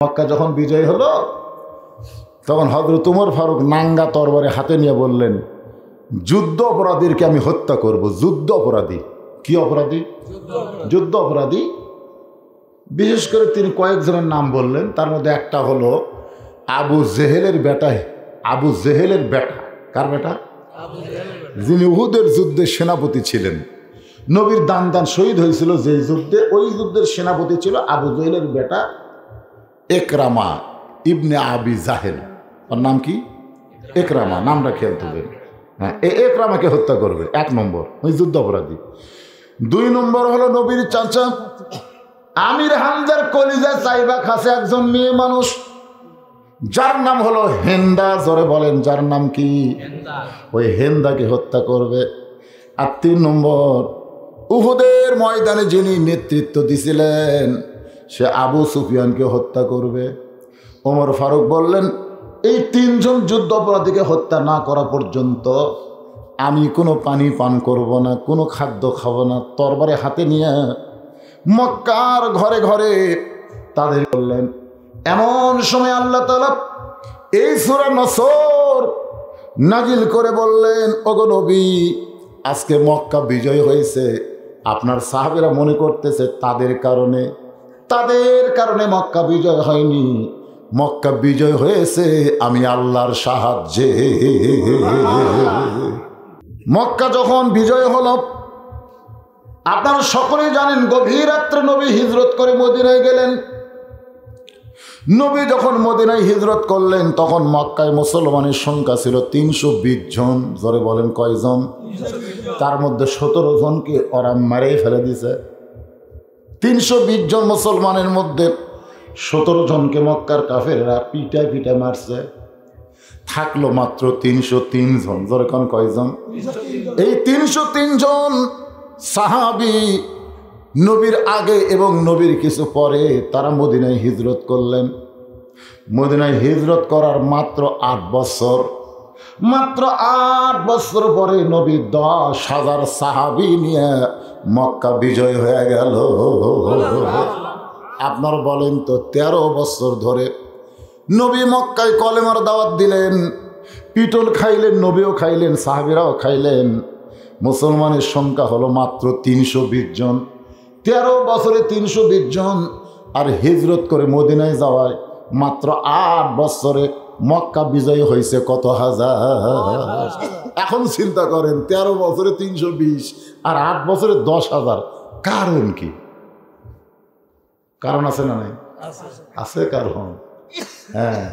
মক্কা যখন বিজয় হলো তখন হযরত ওমর ফারুক নাঙ্গা তরবারি হাতে নিয়ে বললেন, যুদ্ধ অপরাধীকে আমি হত্যা করব। যুদ্ধ অপরাধী কি অপরাধী? যুদ্ধ অপরাধী। বিশেষ করে তিনি কয়েকজনের নাম বললেন, তার মধ্যে একটা হলো আবু জেহেলের বেটা। আবু জেহেলের বেটা। কার বেটা? যিনি উহুদের যুদ্ধে সেনাপতি ছিলেন। নবীর দান শহীদ হয়েছিল যেই যুদ্ধে, ওই যুদ্ধের সেনাপতি ছিল আবু জেহেলের বেটা একরামা ইবনে আবি জাহেল। ওর নাম কি? একরামা। নামটা খেয়াল করবেন। হ্যাঁ, একরামাকে হত্যা করবে। 1 নম্বর, ওই যুদ্ধ অপরাধী। 2 নম্বর হলো নবীর চাচা আমির হামজার কলিজা চাইবা খাসে একজন মেয়ে মানুষ, যার নাম হলো হেন্দা। জোরে বলেন, যার নাম কি? ওই হেন্দাকে হত্যা করবে। আর 3 নম্বর, উহুদের ময়দানে যিনি নেতৃত্ব দিছিলেন সে আবু সুফিয়ানকে হত্যা করবে। ওমর ফারুক বললেন, এই 3 জন যুদ্ধ অপরাধীকে হত্যা না করা পর্যন্ত আমি কোনো পানি পান করব না, কোনো খাদ্য খাবো না। তরবারি হাতে নিয়ে মক্কার ঘরে ঘরে তাদের বললেন। এমন সময় আল্লাহ তাআলা এই সূরা নসর নাজিল করে বললেন, ওগো নবী, আজকে মক্কা বিজয় হয়েছে। আপনার সাহাবীরা মনে করতেছে তাদের কারণে মক্কা বিজয় হয়নি। মক্কা বিজয় হয়েছে আমি আল্লাহর সাহায্যে। মক্কা যখন বিজয় হলো, আপনারা সকলেই জানেন গভীর রাত্রে নবী হিজরত করে মদিনায় গেলেন। নবী যখন মদিনায় হিজরত করলেন তখন মক্কায় মুসলমানের সংখ্যা ছিল 320 জন। জোরে বলেন, কয়জন? তার মধ্যে 17 জনকে ওরা মারেই ফেলে দিয়েছে। 320 জন মুসলমানের মধ্যে 17 জনকে মক্কার কাফেররা পিটা মারছে। থাকলো মাত্র 303 জন। জোরে কোন কয়জন? এই 303 জন সাহাবী নবীর আগে এবং নবীর কিছু পরে তারা মদিনায় হিজরত করলেন। মদিনায় হিজরত করার মাত্র 8 বছর, মাত্র 8 বছর পরে নবী 10,000 সাহাবী নিয়ে মক্কা বিজয় হয়ে গেল। আপনারা বলেন তো, 13 বছর ধরে নবী মক্কায় কলেমার দাওয়াত দিলেন, পিটন খাইলেন, নবীও খাইলেন, সাহাবীরাও খাইলেন। মুসলমানের সংখ্যা হলো মাত্র 320 জন। 13 বছরে 320 জন। আর হিজরত করে মদিনায় যাওয়ায় মাত্র 8 বছরে মক্কা বিজয় হয়েছে কত হাজার। এখন চিন্তা করেন, 13 বছরে 320 আর 8 বছরে 10,000। কারণ কি? কারণ আছে না নাই? আছে কারণ। হ্যাঁ,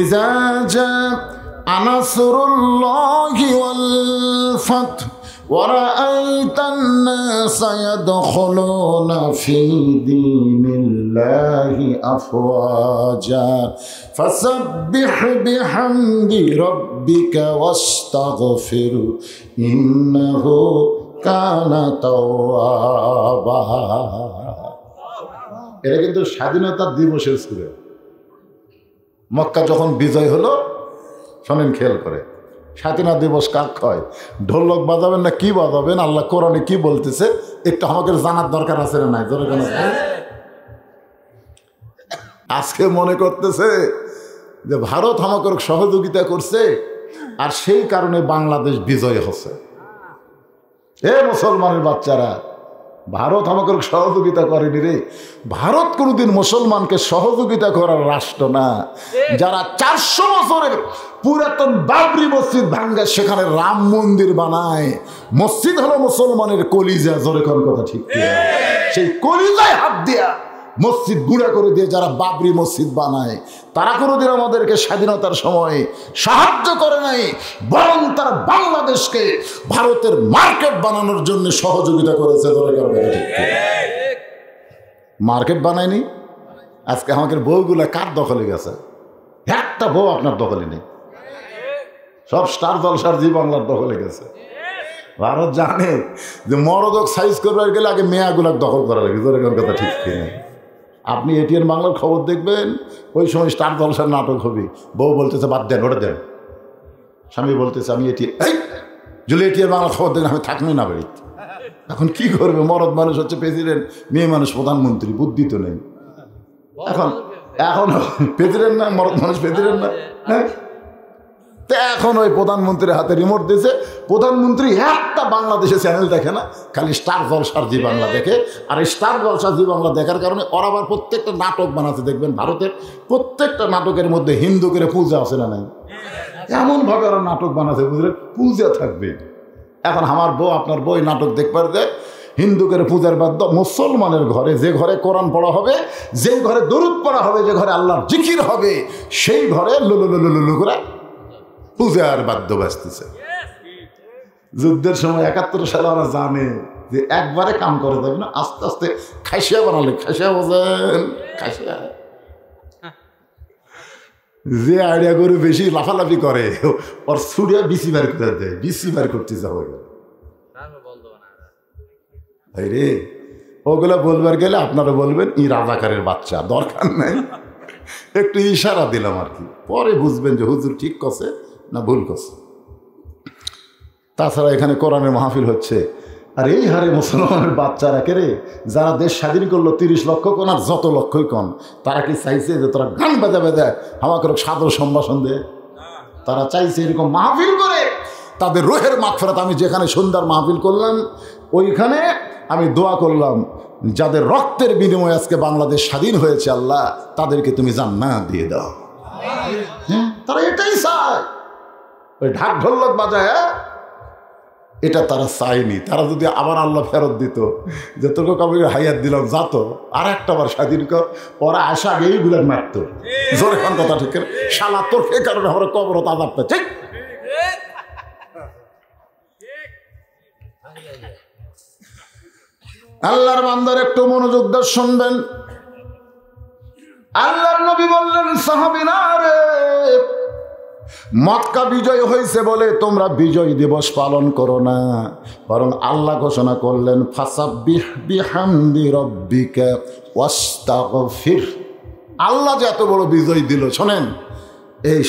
ইজা জাআ নাসরুল্লাহি ওয়াল ফাত وَرَأَيْتَ النَّاسَ يَدْخُلُونَ فِي دِينِ اللَّهِ أَفْوَاجًا فَسَبِّحْ بِحَمْدِ رَبِّكَ وَاسْتَغْفِرْهُ إِنَّهُ كَانَ تَوَّابًا। এটা কিন্তু স্বাধীনতা দিবসের সুরে। মক্কা যখন বিজয় হলো, শোনেন খেয়াল করে, স্বাধীনতা দিবস কাক হয়? ঢোলক বাজাবেন না কি বাজাবেন? আল্লাহ কোরআনে কি বলতেছে একটু আমাকে জানার দরকার আছে না নাই? আজকে মনে করতেছে যে ভারত আমাকে সহযোগিতা করছে আর সেই কারণে বাংলাদেশ বিজয় হচ্ছে। এ মুসলমানের বাচ্চারা, ভারত আমাকে সহযোগিতা করেনি রে। ভারত কোনোদিন মুসলমানকে সহযোগিতা করার রাষ্ট্র না। যারা 400 বছরের পুরাতন বাবরি মসজিদ ভাঙ্গে সেখানে রাম মন্দির বানায়, মসজিদ হলো মুসলমানের কলিজা। জোরে কোন কথা ঠিক? সেই কলিজায় হাত দিয়া মসজিদ গুঁড়া করে দিয়ে যারা বাবরি মসজিদ বানায়, তারা কোনোদিন আমাদেরকে স্বাধীনতার সময় সাহায্য করে নাই, বরং তারা বাংলাদেশকে ভারতের মার্কেট বানানোর জন্য সহযোগিতা করেছে। মার্কেট বানায়নি। আজকে আমাদের বউগুলা কার দখলে গেছে? একটা বউ আপনার দখলে নেই। সব স্টার জলসার জি বাংলার দখলে গেছে। ভারত জানে যে মরদক সাইজ করবার গেলে আগে মেয়াগুলাক দখল করা লাগে। জোরে কোন কথা ঠিক কিনা? আপনি এটিএন বাংলার খবর দেখবেন, ওই সময় স্টার জলসার নাটক হবে। বউ বলতেছে বাদ দেন, ওটা দেন। স্বামী বলতেছে আমি যদি এটিএন বাংলার খবর দেন আমি থাকবো না বাড়িতে। এখন কি করবে? মরদ মানুষ হচ্ছে প্রেসিডেন্ট, মেয়ে মানুষ প্রধানমন্ত্রী, বুদ্ধি তো নেই। এখন এখনো প্রেসিডেন্ট না, মরদ মানুষ প্রেসিডেন্ট না। হ্যাঁ, তো এখন ওই প্রধানমন্ত্রীর হাতে রিমোট দিয়েছে। প্রধানমন্ত্রী একটা বাংলাদেশে চ্যানেল দেখে না, খালি স্টার জলসার জি বাংলা দেখে। আর এই স্টার জলসার জি বাংলা দেখার কারণে ওরা আবার প্রত্যেকটা নাটক বানাচ্ছে। দেখবেন ভারতের প্রত্যেকটা নাটকের মধ্যে হিন্দু করে পূজা আছে না নাই? এমনভাবে ওরা নাটক বানাচ্ছে, বুঝলেন, পূজা থাকবে। এখন আমার বউ আপনার বই নাটক দেখবার দেয়, হিন্দু করে পূজার বাধ্য। মুসলমানের ঘরে, যে ঘরে কোরআন পড়া হবে, যে ঘরে দরুদ পড়া হবে, যে ঘরে আল্লাহর জিকির হবে, সেই ঘরে লুলু করে পূজার বাদ্য বাজতেছে। যুদ্ধের সময় ৭১ সালে ওরা জানে যে একবারে কাম করে যাবে না, আস্তে আস্তে খাইসিয়া বানালে, খাইসিয়া বোঝেন, খাইসিয়া যে আইডিয়া করে বেশি লাফালাফি করে ওর ছুড়িয়া বিসি বার করে দেয়, বিসি বার করতেছে রে। ওগুলা বলবার গেলে আপনারা বলবেন ই রাজাকারের বাচ্চা, দরকার নাই, একটু ইশারা দিলাম আর কি, পরে বুঝবেন যে হুজুর ঠিক করছে না ভুল করছে। তাছাড়া এখানে কোরআনের মাহফিল হচ্ছে, আর এই হারে মুসলমানের বাচ্চারা কেড়ে যারা দেশ স্বাধীন করলো 30 লক্ষ কোন আর যত লক্ষই কন, তারা কি চাইছে যে তোরা গান বেজা বেজা আমাকে সাদর সম্ভাষণ দেয়? তারা চাইছে এরকম মাহফিল করে তাদের রোহের মাগফিরাত। আমি যেখানে সন্ধ্যার মাহফিল করলাম ওইখানে আমি দোয়া করলাম, যাদের রক্তের বিনিময়ে আজকে বাংলাদেশ স্বাধীন হয়েছে, আল্লাহ তাদেরকে তুমি জান্নাত দিয়ে দাও। হ্যাঁ, তারা এটাই চায়। ওই ঢাক ঢোলক বাজায় এটা তারা চায়নি। তারা যদি আবার আল্লাহ ফেরত দিত যে তোকে কবে হাইয়াত দিলাম যাত আর একটা বার স্বাধীন কর, ওরা আসা আগে এইগুলো মারত। জোরে খান কথা ঠিক, শালা তোর এ কারণে আমরা কবর আজাবটা ঠিক। আল্লাহর বান্দার একটু মনোযোগ দিয়ে শুনবেন। আল্লাহর নবী বললেন, সাহাবীরা রে, মক্কা বিজয় হয়েছে বলে তোমরা বিজয় দিবস পালন করো না, বরং আল্লাহ ঘোষণা করলেন ফাসাব্বিহ বিহামদি রাব্বিকা ওয়াস্তাগফির। আল্লাহ যে এত বড় বিজয় দিল, শোনেন, এই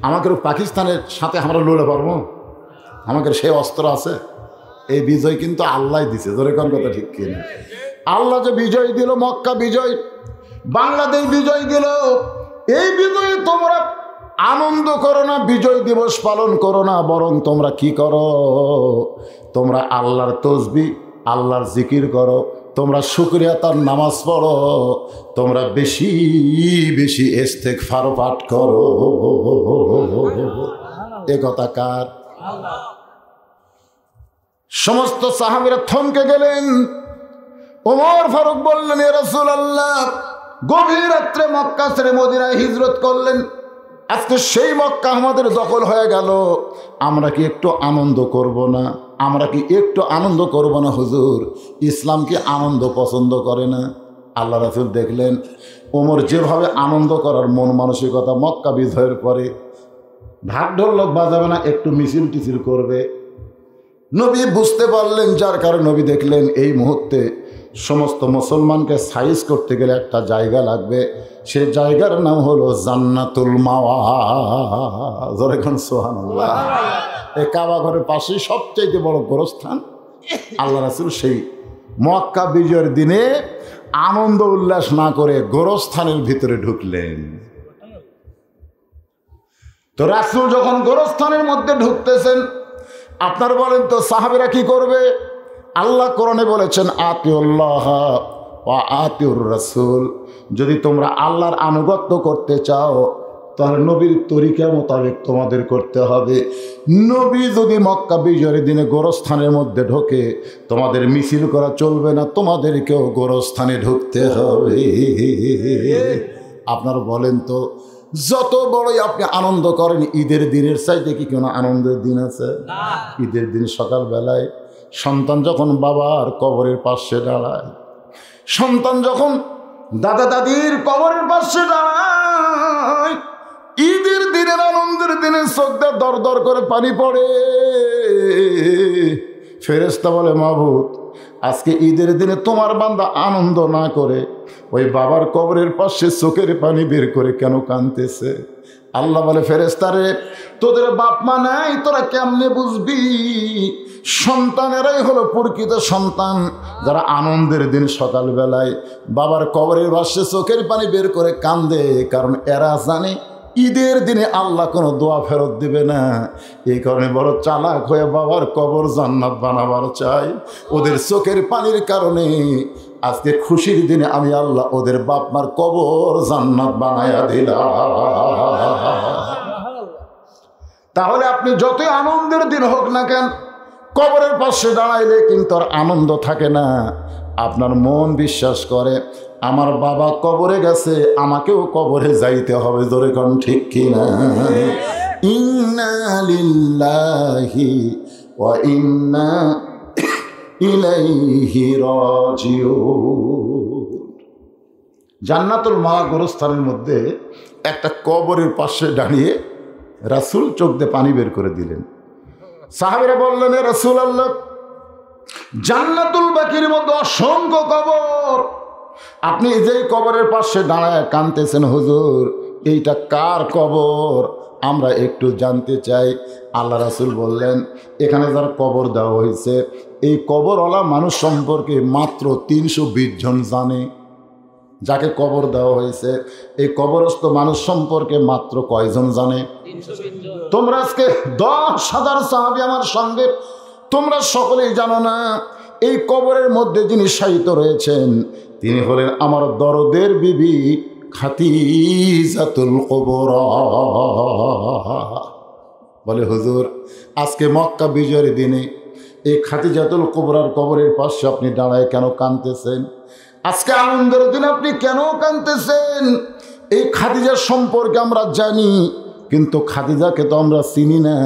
আমাকে পাকিস্তানের সাথে আমরা লড়ে পারবো? আমাকে সে অস্ত্র আছে? এই বিজয় কিন্তু আল্লাহ দিছে। ধরে কোন কথা ঠিক কিনা? আল্লাহ যে বিজয় দিল, মক্কা বিজয়, বাংলাদেশ বিজয় দিল, এই বিজয়ে তোমরা আনন্দ করো না, বিজয় দিবস পালন করো না, বরং তোমরা কি করো? তোমরা আল্লাহর তসবিহ, আল্লাহর জিকির করো, তোমরা শুকরিয়া তার নামাজ পড়ো, তোমরা বেশি বেশি ইস্তেগফার পাঠ করো। এ কথা কার? সমস্ত সাহাবীরা থমকে গেলেন। ওমর ফারুক বললেন, ইয়া রাসূলুল্লাহ, গভীর রাত্রে মক্কা ছেড়ে মদিনায় হিজরত করলেন, আজকে সেই মক্কা আমাদের দখল হয়ে গেল, আমরা কি একটু আনন্দ করব না? আমরা কি একটু আনন্দ করব না হুজুর? ইসলাম কি আনন্দ পছন্দ করে না? আল্লাহ রাসূল দেখলেন ওমর যেভাবে আনন্দ করার মন মানসিকতা, মক্কা বিজয়ের পরে ঢাক ঢোলক বাজাবে না, একটু মিছিল টিছিল করবে। নবী বুঝতে পারলেন, যার কারণে নবী দেখলেন এই মুহূর্তে সমস্ত মুসলমানকে সাইজ করতে গেলে একটা জায়গা লাগবে, সে জায়গার নাম হলো জান্নাতুল মাওয়া। জোরে কোন সুবহানাল্লাহ। এই কাবা ঘরের পাশেই সবচেয়ে বড় গোরস্থান। আল্লাহ রাসূল সেই মক্কা বিজয়ের দিনে আনন্দ উল্লাস না করে গোরস্থানের ভিতরে ঢুকলেন। তো রাসূল যখন গোরস্থানের মধ্যে ঢুকতেছেন, আপনার বলেন তো সাহাবীরা কি করবে? আল্লাহ কোরআনে বলেছেন, আতিউল্লাহ ওয়া আতিউর রাসূল, যদি তোমরা আল্লাহর আনুগত্য করতে চাও তাহলে নবীর তরিকা মোতাবেক তোমাদের করতে হবে। নবী যদি মক্কা বিজয়ের দিনে গোরস্থানের মধ্যে ঢোকে, তোমাদের মিছিল করা চলবে না, তোমাদেরকেও গোরস্থানে ঢুকতে হবে। আপনারা বলেন তো, যত বড়ই আপনি আনন্দ করেন, ঈদের দিনের চাইতে কি কোনো আনন্দের দিন আছে? ঈদের দিন সকালবেলায় সন্তান যখন বাবার কবরের পাশে দাঁড়ায়, সন্তান যখন দাদা দাদির কবরের পাশে দাঁড়ায়, ঈদের দিনের আনন্দের দিনে চোখ দিয়ে দর দর করে পানি পড়ে। ফেরেশতা বলে, মাবুদ, আজকে ঈদের দিনে তোমার বান্দা আনন্দ না করে ওই বাবার কবরের পাশে চোখের পানি বের করে কেন কাঁদতেছে? আল্লাহ বলে, ফেরেশতারে তোদের বাপ মা নাই, তোরা কেমনে বুঝবি? সন্তানেরাই হলো প্রকৃত সন্তান, যারা আনন্দের দিন সকালবেলায় বাবার কবরের পাশে চোখের পানি বের করে কান্দে, কারণ এরা জানে ঈদের দিনে আল্লাহ কোনো দোয়া ফেরত দিবে না। এই কারণে বড় চালাক হয়ে বাবার কবর জান্নাত বানাবার চাই। ওদের চোখের পানির কারণে আজকে খুশির দিনে আমি আল্লাহ ওদের বাপ মার কবর জান্নাত বানায়া দিলাম। তাহলে আপনি যতই আনন্দের দিন হোক না কেন, কবরের পাশে দাঁড়াইলে কিন্তু আর আনন্দ থাকে না। আপনার মন বিশ্বাস করে আমার বাবা কবরে গেছে, আমাকেও কবরে যাইতে হবে। জোরে কোন ঠিক কিনা? ইন্না লিল্লাহি ওয়া ইন্না ইলাইহি রাজিউন। জান্নাতুল মাওয়া গোরস্থানের মধ্যে একটা কবরের পাশে দাঁড়িয়ে রাসূল চোখ দিয়ে পানি বের করে দিলেন। সাহাবীরা বললেন, এ রাসূলুল্লাহ, জান্নাতুল বাকির মধ্যে অসংখ্য কবর, আপনি যে কবরের পাশে দাঁড়ায় কাঁদতেছেন হুজুর, এইটা কার কবর? আমরা একটু জানতে চাই। আল্লাহ রাসূল বললেন, এখানে যার কবর দেওয়া হয়েছে এই কবরওয়ালা মানুষ সম্পর্কে মাত্র 320 জন জানে। যাকে কবর দেওয়া হয়েছে এই কবরস্থ মানুষ সম্পর্কে মাত্র কয়জন জানে? তোমরা আজকে 10,000 সাহাবী আমার সঙ্গে, তোমরা সকলেই জানো না এই কবরের মধ্যে যিনি শায়িত রয়েছেন তিনি হলেন আমার দরদের বিবি খাদিজাতুল কুবরা। বলে, হুজুর আজকে মক্কা বিজয়ের দিনে এই খাদিজাতুল কুবরার কবরের পাশে আপনি দাঁড়ায় কেন কাঁদতেছেন? আজকে আনন্দের দিন আপনি কেন কাঁদতেছেন? এই খাদিজার সম্পর্কে আমরা জানি, কিন্তু খাদিজাকে তো আমরা চিনি না।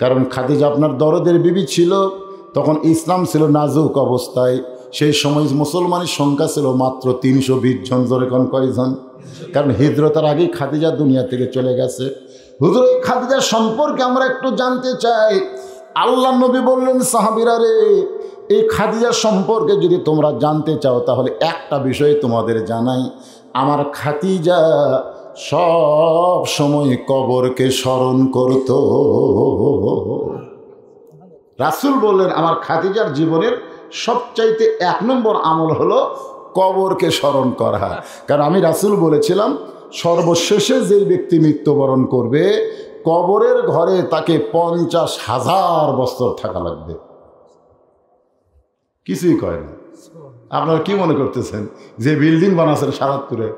কারণ খাদিজা আপনার দরদের বিবি ছিল, তখন ইসলাম ছিল নাজুক অবস্থায়। সেই সময় মুসলমানের সংখ্যা ছিল মাত্র 320 জন। জোরে কোন কয়জন? কারণ হিজরতের আগেই খাদিজা দুনিয়া থেকে চলে গেছে। হুজুর এই খাদিজার সম্পর্কে আমরা একটু জানতে চাই। আল্লাহ নবী বললেন, সাহাবীরা রে, এই খাদিজা সম্পর্কে যদি তোমরা জানতে চাও তাহলে একটা বিষয় তোমাদের জানাই, আমার খাদিজা সব সময় কবরকে স্মরণ করত। রাসূল বললেন, আমার খাদিজার জীবনের সবচাইতে 1 নম্বর আমল হলো কবরকে স্মরণ করা। কারণ আমি রাসূল বলেছিলাম, সর্বশেষে যেই ব্যক্তি মৃত্যুবরণ করবে কবরের ঘরে তাকে 50,000 বছর থাকা লাগবে। কিছুই কয় না। আপনারা কি মনে করতেছেন যে বিল্ডিং বানাচ্ছেন সারাতপুরে,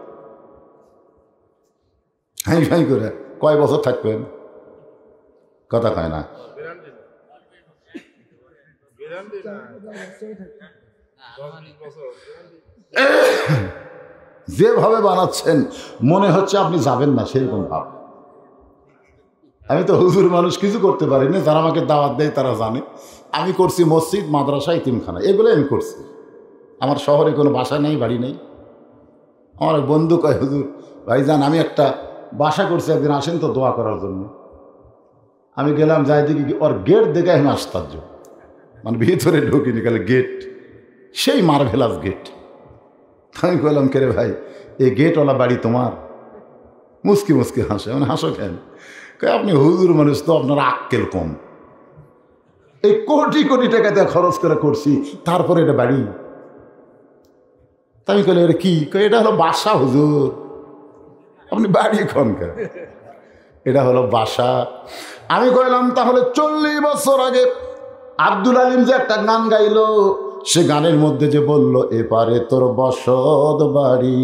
হাই ফাই করে কয় বছর থাকবেন? কথা কয় না। যেভাবে বানাচ্ছেন মনে হচ্ছে আপনি যাবেন না, সেরকম ভাব। আমি তো হুজুর মানুষ, কিছু করতে পারি না। যারা আমাকে দাওয়াত দেয় তারা জানে আমি করছি মসজিদ, মাদ্রাসা, ইতিমখানা, এগুলো আমি করছি। আমার শহরে কোনো বাসা নেই, বাড়ি নেই। আমার এক বন্ধু কয়, হুজুর ভাইজান আমি একটা বাসা করছি, একদিন আসেন তো দোয়া করার জন্য। আমি গেলাম, যাই দেখি ওর গেট দেখে আমি আশ্চর্য, মানে ভিতরে ঢুকিনি, গেলে গেট সেই মার্ভেলাস গেট। আমি কইলাম, কে রে ভাই, এই গেটওয়ালা বাড়ি তোমার? মুসকি মুসকি হাসে। মানে হাসো কেন? আপনি হুজুর মানুষ তো, আপনার আক্কেল কম। এই কোটি কোটি টাকা দিয়ে খরচ করে করছি, তারপরে এটা বাড়ি? তা আমি কইলাম, এটা কি? এটা হলো বাসা হুজুর। আপনি বাড়ি কোনকার? এটা হলো বাসা। আমি কইলাম, তাহলে 40 বছর আগে আব্দুল আলিম যে একটা গান গাইলো, সে গানের মধ্যে যে বলল, এপারে তোর বসত বাড়ি,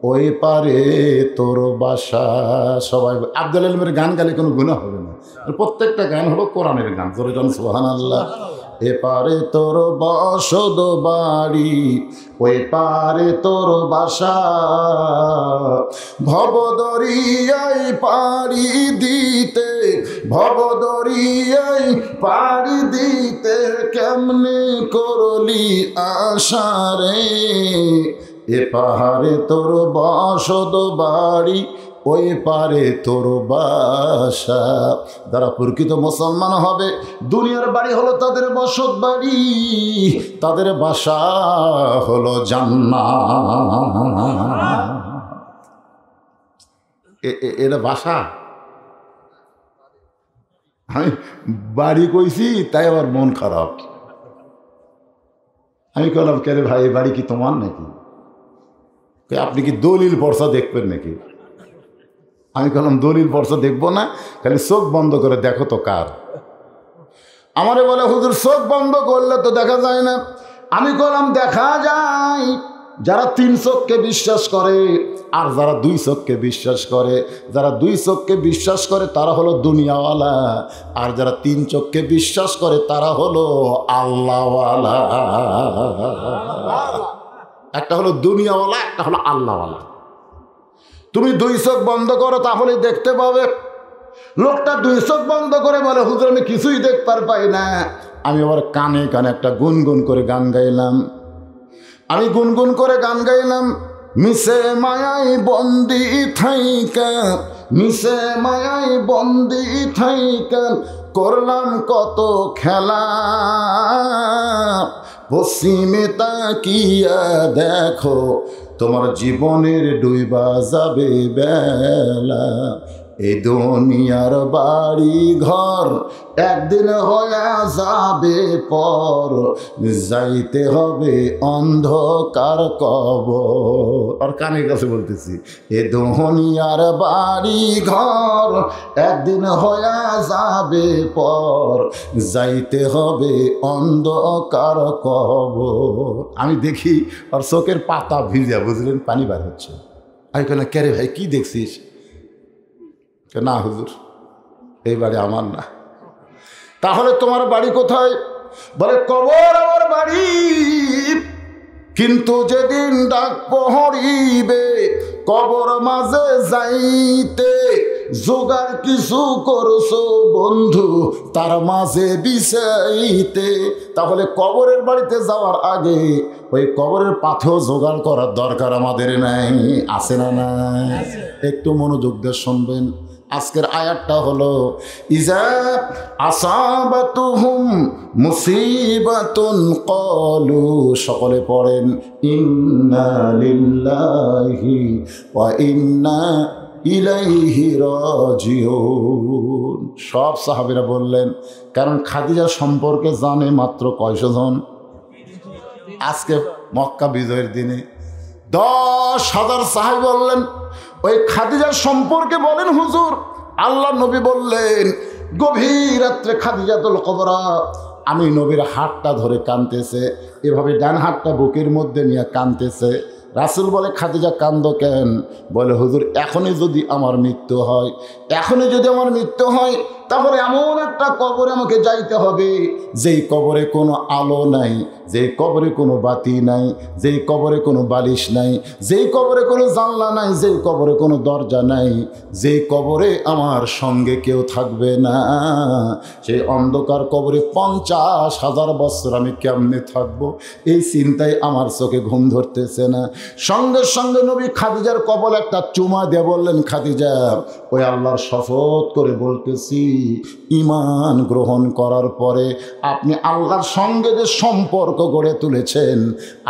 ওই পারে তোর বাসা। সবাই আব্দুল আলিমের গান গালে কোনো গুনাহ হবে না। প্রত্যেকটা গান হলো কোরআনের গান। জোরে গান সুবহানাল্লাহ। এপারে তোর বসত বাড়ি, ওই পারে তোর বাসা, ভবদরিয়ায় পাড়ি দিতে, ভবদরিয়ায় পাড়ি দিতে কেমনে করলি আশারে, এ পাহাড়ে তোর বসত বাড়ি, ওই পারে তোর বাসা। যারা প্রকৃত মুসলমান হবে, দুনিয়ার বাড়ি হলো তাদের বসত বাড়ি, তাদের বাসা হলো জান্নাত। এটা বাসা? আমি বাড়ি কইছি, তাই আবার মন খারাপ। আমি বললাম, কে রে ভাই, এই বাড়ি কি তোমার নাকি? আপনি কি দলিল পর্চা দেখবেন নাকি? আমি বললাম, দলিল পর্চা দেখবো না, খালি চোখ বন্ধ করে দেখো তো কার। আমারে বলে, হুজুর চোখ বন্ধ করলে তো দেখা যায় না। আমি বললাম, দেখা যায়। যারা 3 চোখকে বিশ্বাস করে আর যারা 2 চোখকে বিশ্বাস করে, যারা 2 চোখকে বিশ্বাস করে তারা হলো দুনিয়াওয়ালা, আর যারা 3 চোখকে বিশ্বাস করে তারা হলো আল্লাহওয়ালা। একটা হলো দুনিয়াওয়ালা, একটা হলো আল্লাহওয়ালা। তুমি 2 চোখ বন্ধ করো, তাহলেই দেখতে পাবে। লোকটা 2 চোখ বন্ধ করে বলে, হুজুর আমি কিছুই দেখতে পাই না। আমি আবার কানে কানে একটা গুনগুন করে গান গাইলাম। আমি গুনগুন করে গান গাইলাম, মিশে মায়াই বন্দি থাইকা, মিশে মায়াই বন্দি থাইকা, করলাম কত খেলা, পশ্চিমে তাকিয়া দেখো তোমার জীবনের ডুইবা যাবে বেলা। এই দুনিয়ার বাড়ি ঘর একদিন হয়ে যাবে পর, যাইতে হবে অন্ধকার কবর। আর কানের কাছে বলতেছি, এ দুনিয়ার বাড়ি ঘর একদিন হয়ে যাবে পর, যাইতে হবে অন্ধকার কবর। আমি দেখি আর চোখের পাতা ভিজা, বুঝলেন, পানি বার হচ্ছে। আমি কেন, কে রে ভাই কি দেখছিস? না হুজুর, এই বাড়ি আমার না। তাহলে তোমার বাড়ি কোথায়? বলে, কবর আমার বাড়ি, কিন্তু যেদিন ডাক পহরিবে কবর মাঝে যাইতে, জোগাড় কিছু করছো বন্ধু তার মাঝে বিষাইতে। তাহলে কবরের বাড়িতে যাওয়ার আগে ওই কবরের পাথেও জোগাড় করার দরকার আমাদের নাই, আছে না নাই? একটু মনোযোগ দিয়ে শুনবেন। আজকের আয়াতটা হলো, ইজা আসাবাতুহুম মুসিবাতুন ক্বালু, সকলে পড়েন, ইন্না লিল্লাহি ওয়া ইন্না ইলাইহি রাজিউন। সব সাহাবীরা বললেন, কারণ খাদিজা সম্পর্কে জানে মাত্র কয়শো জন? আজকে মক্কা বিজয়ের দিনে 10,000 সাহাবী বললেন। ওই খাদিজার সম্পর্কে বলেন, হুজুর আল্লাহ নবী বললেন, গভীর রাত্রে খাদিজাতুল কুবরা আমি নবীর হাতটা ধরে কাঁদতেছে, এভাবে ডান হাতটা বুকের মধ্যে নিয়ে কাঁদতেছে। রাসূল বলে, খাদিজা কান্দো কেন? বলে, হুজুর এখনই যদি আমার মৃত্যু হয়, এখনই যদি আমার মৃত্যু হয়, তাহলে এমন একটা কবরে আমাকে যাইতে হবে যেই কবরে কোনো আলো নাই, যেই কবরে কোনো বাতি নাই, যেই কবরে কোনো বালিশ নাই, যেই কবরে কোনো জানলা নাই, যেই কবরে কোনো দরজা নাই, যেই কবরে আমার সঙ্গে কেউ থাকবে না। সেই অন্ধকার কবরে 50,000 বছর আমি কেমনে থাকবো, এই চিন্তায় আমার চোখে ঘুম ধরতেছে না। সঙ্গে সঙ্গে নবী খাদিজার কবলে একটা চুমা দিয়ে বললেন, খাদিজা ওই আল্লাহর শপথ করে বলতেছি, ঈমান গ্রহণ করার পরে আপনি আল্লাহর সঙ্গে যে সম্পর্ক গড়ে তুলেছেন,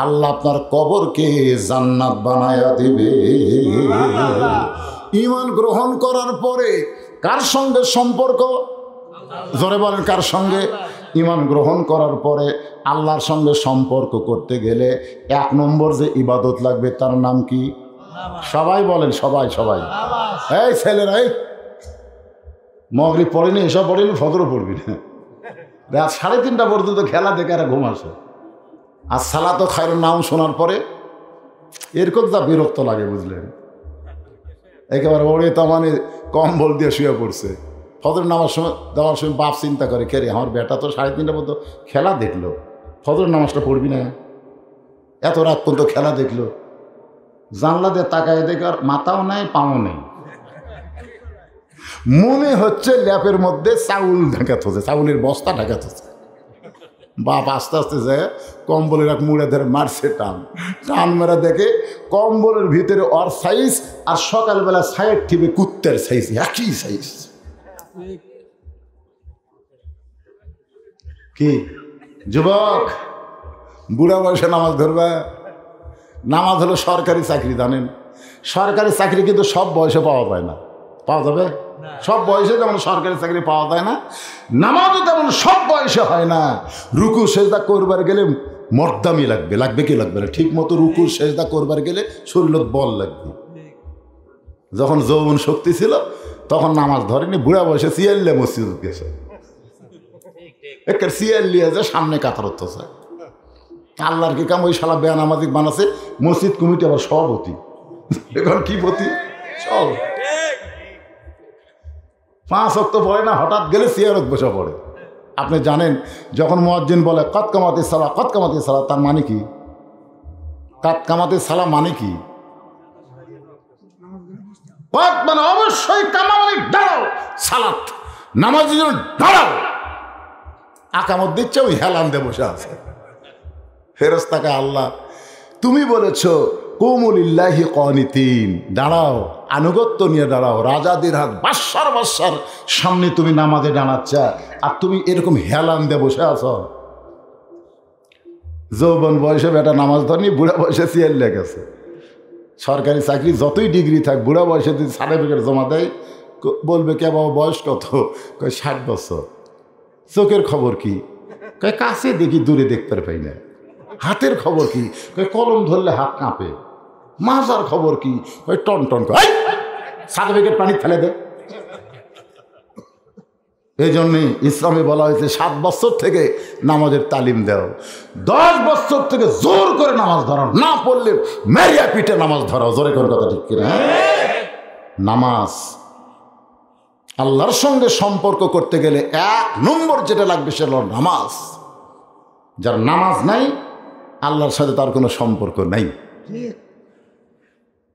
আল্লাহ আপনার কবরকে জান্নাত বানায়া দিবে। ঈমান গ্রহণ করার পরে কার সঙ্গে সম্পর্ক? জোরে বলেন, কার সঙ্গে? ঈমান গ্রহণ করার পরে আল্লাহর সঙ্গে সম্পর্ক করতে গেলে 1 নম্বর যে ইবাদত লাগবে তার নাম কি? সবাই বলেন, সবাই সবাই। এই ছেলেরা, এই মাগরিব পড়েনি, এসব পড়েনি, ফজরও পড়বি না, রাত 3:30 পর্যন্ত খেলা দেখে আর ঘুম আসে। আর সালাতো খায়রুন নাম শোনার পরে এরকম যা বিরক্ত লাগে, বুঝলেন, একেবারে ওরে তামানে কম্বল দিয়ে শুয়ে পড়ছে। ফজর নামাজ সময় দেওয়ার সময় বাপ চিন্তা করে, কে রে আমার বেটা তো 3:30 পর্যন্ত খেলা দেখলো, ফজর নামাজটা পড়বি না, এত রাত পর্যন্ত খেলা দেখলো। জানলা দিয়ে তাকায় দেখে আর মাথাও নাই পাও নেই, মনে হচ্ছে ল্যাপের মধ্যে চাউল ঢাকা থছে, চাউলের বস্তা ঢাকা থছে। বাপ আস্তে আস্তে যায় কম্বলের এক মুড়ে ধরে মারছে, টান টান মেরা দেখে কম্বলের ভিতরে ওর সাইজ আর সকালবেলা সাইড টিপে কুত্তের সাইজ, একই সাইজ। কি যুবক, বুড়া বয়সে নামাজ ধরবে? নামাজ হলো সরকারি চাকরি, জানেন? সরকারি চাকরি কিন্তু সব বয়সে পাওয়া যায় না। পাওয়া যাবে? সব বয়সে যেমন সরকারি চাকরি পাওয়া যায় না, নামাজও তেমন সব বয়সে হয় না। রুকু সেজদা করবার গেলে মর্দামি লাগবে, লাগবে কি লাগবে না? ঠিক মতো রুকু সেজদা করবার গেলে শরীরত বল লাগবে। যখন যৌবন শক্তি ছিল তখন নামাজ ধরেনি, বুড়া বয়সে সিয়াল্লিয়া মসজিদ গেছে, একটা সিয়াল্লিয়া যে সামনে কাতারত আছে। আল্লাহর কি কাম, ওই শালা বেয়ানামাজিক বানাছে, মসজিদ কমিটি আবার সভাপতি, এখন কি পতি সব 5 ওয়াক্ত পড়ে না, হঠাৎ গেলে সিয়ারত বসে পড়ে। আপনি জানেন যখন মুয়াজ্জিন বলে কদ কামাতি সালা, কদ কামাতি সালা, তার মানে কি? কদ কামাতি সালা মানে কি? কদ মানে অবশ্যই, কামা মানে দাঁড়াও, সালাত নামাজের জন্য দাঁড়াও। আকামত দিচ্ছে, ওই হেলান দিয়ে বসে আছে। ফেরেশতাকে আল্লাহ তুমি বলেছ কুমুলিল্লাহি কানিতিন, দাঁড়াও, আনুগত্য নিয়ে দাঁড়াও, রাজাদের হাত বাদশার সামনে তুমি নামাজে দাঁড়াচ্ছ, আর তুমি এরকম হেলান দিয়ে বসে আছো। যৌবন বয়সে বেটা নামাজ ধরনি, বুড়া বয়সে সিয়াল লেগেছে। সরকারি চাকরি যতই ডিগ্রি থাক, বুড়া বয়সে যদি সার্টিফিকেট জমা দেয়, বলবে কে বাবা বয়স কত? কয় 60 বছর। চোখের খবর কি? কয় কাছে দেখি, দূরে দেখতে পাই না। হাতের খবর কি? কয় কলম ধরলে হাত কাঁপে। মাজার খবর কি? কয় টন টন করে। সার্টিফিকেট পানি ফেলে দে। এই জন্যে ইসলামে বলা হয়েছে 7 বছর থেকে নামাজের তালিম দাও, 10 বছর থেকে জোর করে নামাজ ধরাও, না পড়লে মেরিয়া পিঠে নামাজ ধরাও। জোরে কোন কথা ঠিক কিনা? নামাজ আল্লাহর সঙ্গে সম্পর্ক করতে গেলে 1 নম্বর যেটা লাগবে সেটা হলো নামাজ। যার নামাজ নাই, আল্লাহর সাথে তার কোনো সম্পর্ক নাই।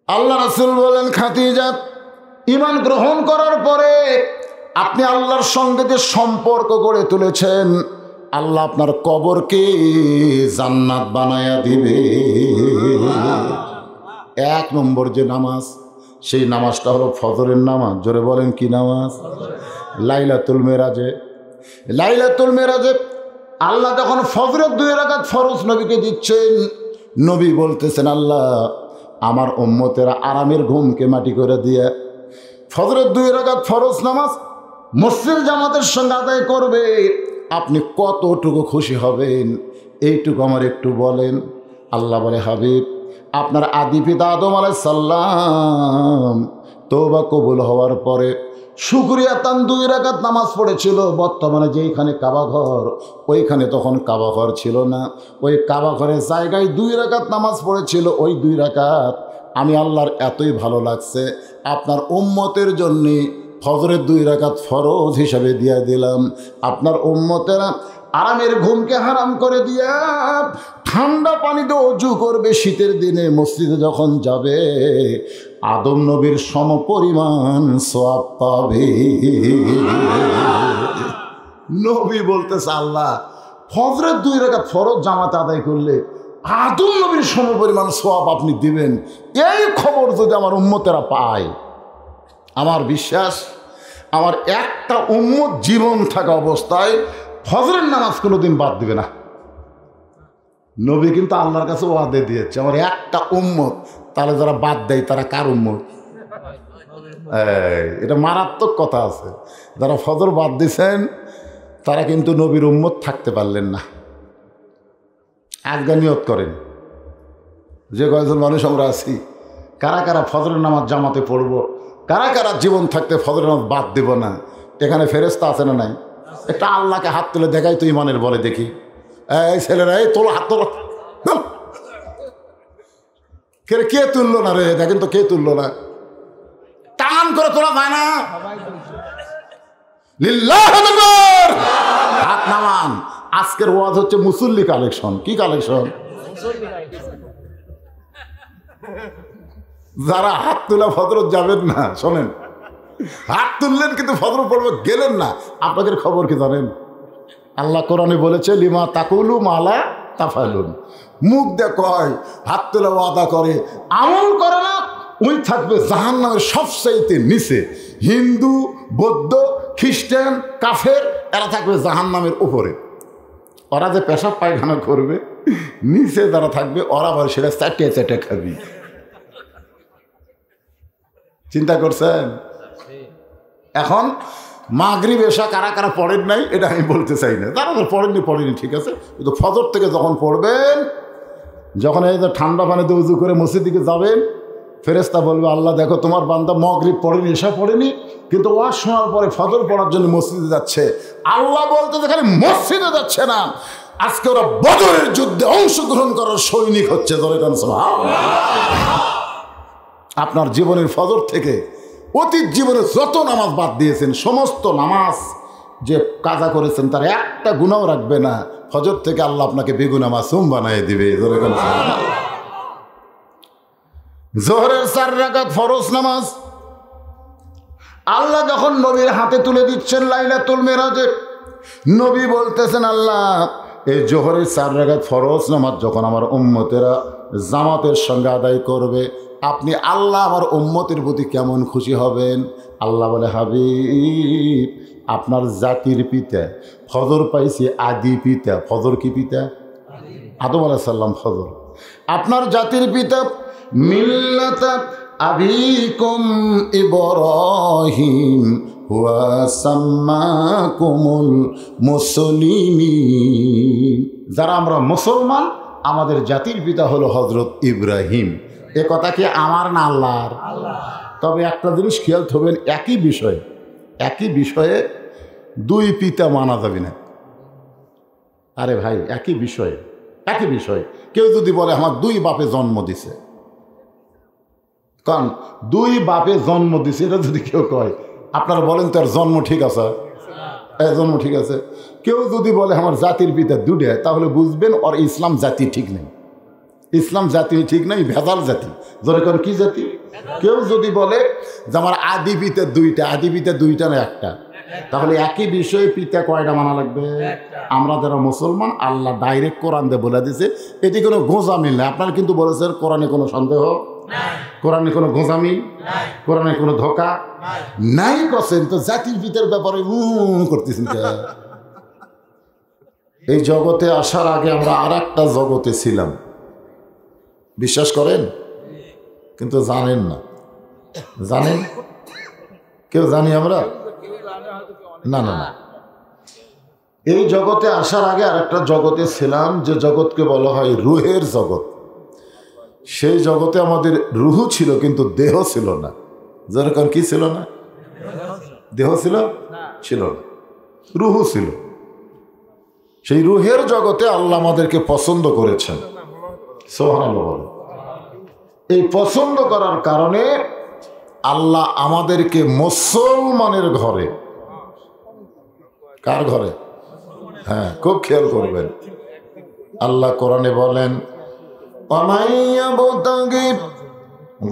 আল্লাহ রাসূল বলেন, খাদিজা ঈমান গ্রহণ করার পরে আপনি আল্লাহর সঙ্গে যে সম্পর্ক গড়ে তুলেছেন, আল্লাহ আপনার কবরকে জান্নাত বানায়া দিবে। 1 নম্বর যে নামাজ, সেই নামাজটা হলো ফজরের নামাজ। জোরে বলেন কি নামাজ? লাইলাতুল মেরাজে, লাইলাতুল মেরাজে আল্লাহ যখন ফজরের 2 রাকাত ফরজ নবীকে দিচ্ছেন, নবী বলতেছেন, আল্লাহ আমার উম্মতেরা আরামের ঘুমকে মাটি করে দিয়ে ফজরের 2 রাকাত ফরজ নামাজ মসজিদ জামাতের সঙ্গে আদায় করবে, আপনি কতটুকু খুশি হবেন এইটুকু আমার একটু বলেন। আল্লাহ বলে, হাবিব আপনার আদি পিতা আদম আলাইহিস সালাম তওবা কবুল হওয়ার পরে শুকরিয়া তান 2 রাকাত নামাজ পড়েছিল। বর্তমানে যেইখানে কাবাঘর, ওইখানে তখন কাবাঘর ছিল না, ওই কাবাঘরের জায়গায় 2 রাকাত নামাজ পড়েছিল। ওই 2 রাকাত আমি আল্লাহর এতই ভালো লাগছে, আপনার উম্মতের জন্যে ফজরের 2 রাকাত ফরজ হিসাবে দিয়ে দিলাম। আপনার উম্মতেরা আরামের ঘুমকে হারাম করে দিয়া ঠান্ডা পানিতে অজু করবে, শীতের দিনে মসজিদে যখন যাবে আদম নবীর সমপরিমাণ সওয়াব পাবে। নবী বলতেছে, আল্লাহ ফজরের 2 রাকাত ফরজ জামাতে আদায় করলে আদম নবীর সমপরিমাণ সওয়াব আপনি দিবেন। এই খবর যদি আমার উম্মতেরা পায়, আমার বিশ্বাস আমার একটা উম্মত জীবন থাকা অবস্থায় ফজরের নামাজ কোনোদিন বাদ দিবে না। নবী কিন্তু আল্লাহর কাছে ওয়াদা দিয়েছে, আমার একটা উম্মত। তাহলে যারা বাদ দেয় তারা কার উম্মত? এটা মারাত্মক কথা আছে। যারা ফজর বাদ দিয়েছেন তারা কিন্তু নবীর উম্মত থাকতে পারলেন না। আজকে নিয়ত করেন, যে কয়েকজন মানুষ আমরা আছি, কারা কারা ফজরের নামাজ জামাতে পড়ব, কারা কারা জীবন থাকতে ফজরের নামাজ বাদ দেব না। এখানে ফেরেশতা আছে না নাই? একটা আল্লাহকে হাত তুলে দেখাই তো ইমানের বলে দেখি। এই ছেলেরা, এই তোলো, হাত তোলো। কে তুললো না রে? দেখেন তো কে তুললো না। টান করে তোলা যায় না। লিল্লাহু আকবার, হাত নামান। আজকের ওয়াজ হচ্ছে মুসল্লি কালেকশন। কি কালেকশন? যারা হাত তোলা ফজরত যাবেন না, শোনেন, হাত তুললেন কিন্তু ফজর পড়বে গেলেন না, আপনাদের খবর কি জানেন? আল্লাহ কোরআনে বলেছে, লিমা তাকুলু মালা তাফালুন। মুখ দিয়ে কয়, হাত তোলা ওয়াদা করে, আমল করে না, ওই থাকবে জাহান্নামের সবচাইতে নিচে। হিন্দু, বৌদ্ধ, খ্রিস্টান, কাফের এরা থাকবে জাহান্নামের উপরে। ওরা যে পেশাব পায়খানা করবে, নিচে যারা থাকবে ওরা আবার সেটা চাটিয়ে চাটিয়ে খাবি। চিন্তা করছেন? এখন মাগরিব এশা কারা কারা পড়েন নাই এটা আমি বলতে চাই না, তারা পড়েনি ঠিক আছে, কিন্তু ফজর থেকে যখন পড়বেন, যখন এই যে ঠান্ডা পানিতে উজু করে মসজিদে যাবেন, ফেরেশতা বলবে আল্লাহ দেখো তোমার বান্দা মাগরিব পড়েনি, এশা পড়েনি, কিন্তু ওয়াজ শোনার পরে ফজর পড়ার জন্য মসজিদে যাচ্ছে। আল্লাহ বলতে যেখানে মসজিদে যাচ্ছে না, আজকে ওরা বদরের যুদ্ধে অংশগ্রহণ করার সৈনিক হচ্ছে। আপনার জীবনের ফজর থেকে অতীত জীবনে যত নামাজ বাদ দিয়েছেন, সমস্ত নামাজ যে কাজা করেছেন তার একটা গুনাহ রাখবে না, ফজর থেকে আল্লাহ আপনাকে বেগুনা মাসুম বানিয়ে দিবে। জোহরের 4 রাকাত ফরজ নামাজ আল্লাহ যখন নবীর হাতে তুলে দিচ্ছেন লাইলাতুল মিরাজে, নবী বলতেছেন আল্লাহ এই জোহরের 4 রাকাত ফরজ নামাজ যখন আমার উম্মতেরা জামাতের সঙ্গে আদায় করবে, আপনি আল্লাহ আমার উম্মতের প্রতি কেমন খুশি হবেন? আল্লাহ বলে হাবিব আপনার জাতির পিতা ফজর পাইছে আদি পিতা। ফজর কি পিতা? আদম আলাইহিস সালাম ফজর। আপনার জাতির পিতা মিল্লাতা আবিকুম ইব্রাহিম ওয়া সাম্মাকুমুল মুসলিমিন। যারা আমরা মুসলমান, আমাদের জাতির পিতা হলো হযরত ইব্রাহিম। এ কথা কি আমার না আল্লাহর? তবে একটা জিনিস খেয়াল করবেন, একই বিষয়ে 2 পিতা মানা যাবে না। আরে ভাই একই বিষয় কেউ যদি বলে আমার 2 বাপে জন্ম দিছে, কারণ 2 বাপে জন্ম দিছে এটা যদি কেউ কয়, আপনারা বলেন তার জন্ম ঠিক আছে? জন্ম ঠিক আছে। কেউ যদি বলে আমার জাতির পিতা 2টা, তাহলে বুঝবেন ওর ইসলাম জাতি ঠিক নেই। ইসলাম জাতি ঠিক নেই, ভেজাল জাতি। ধরে করেন কি জাতি? কেউ যদি বলে যে আমার আদি পিতা 2টা, আদি পিতা 2টা না 1টা, তাহলে একই বিষয়ে পিতা কয়টা মানা লাগবে? আমরা যারা মুসলমান, আল্লাহ ডাইরেক্ট কোরআন দিয়ে বলে দিয়েছে, এটি কোনো গোঁজামিল না। আপনারা কিন্তু বলেছেন কোরআনে কোনো সন্দেহ, কোরআনে কোনো গোঁজামি, কোরআনে কোনো ধোকা নাই করছেন, তো জাতির পিতার ব্যাপারে করতেছেন। এই জগতে আসার আগে আমরা আর একটা জগতে ছিলাম, বিশ্বাস করেন? কিন্তু জানেন না। জানেন? কেউ জানি আমরা? না না না, এই জগতে আসার আগে আর একটা জগতে ছিলাম, যে জগৎকে বলা হয় রুহের জগৎ। সেই জগতে আমাদের রুহু ছিল কিন্তু দেহ ছিল না। যেরকম কি ছিল না? দেহ ছিল না, রুহু ছিল। সেই রুহের জগতে আল্লাহ আমাদেরকে পছন্দ করেছেন। সুবহানাল্লাহ। এই পছন্দ করার কারণে আল্লাহ আমাদেরকে মুসলমানের ঘরে, কার ঘরে? হ্যাঁ, খুব খেয়াল করবেন। আল্লাহ কোরআনে বলেন ওয়ামাইয়াবতাগি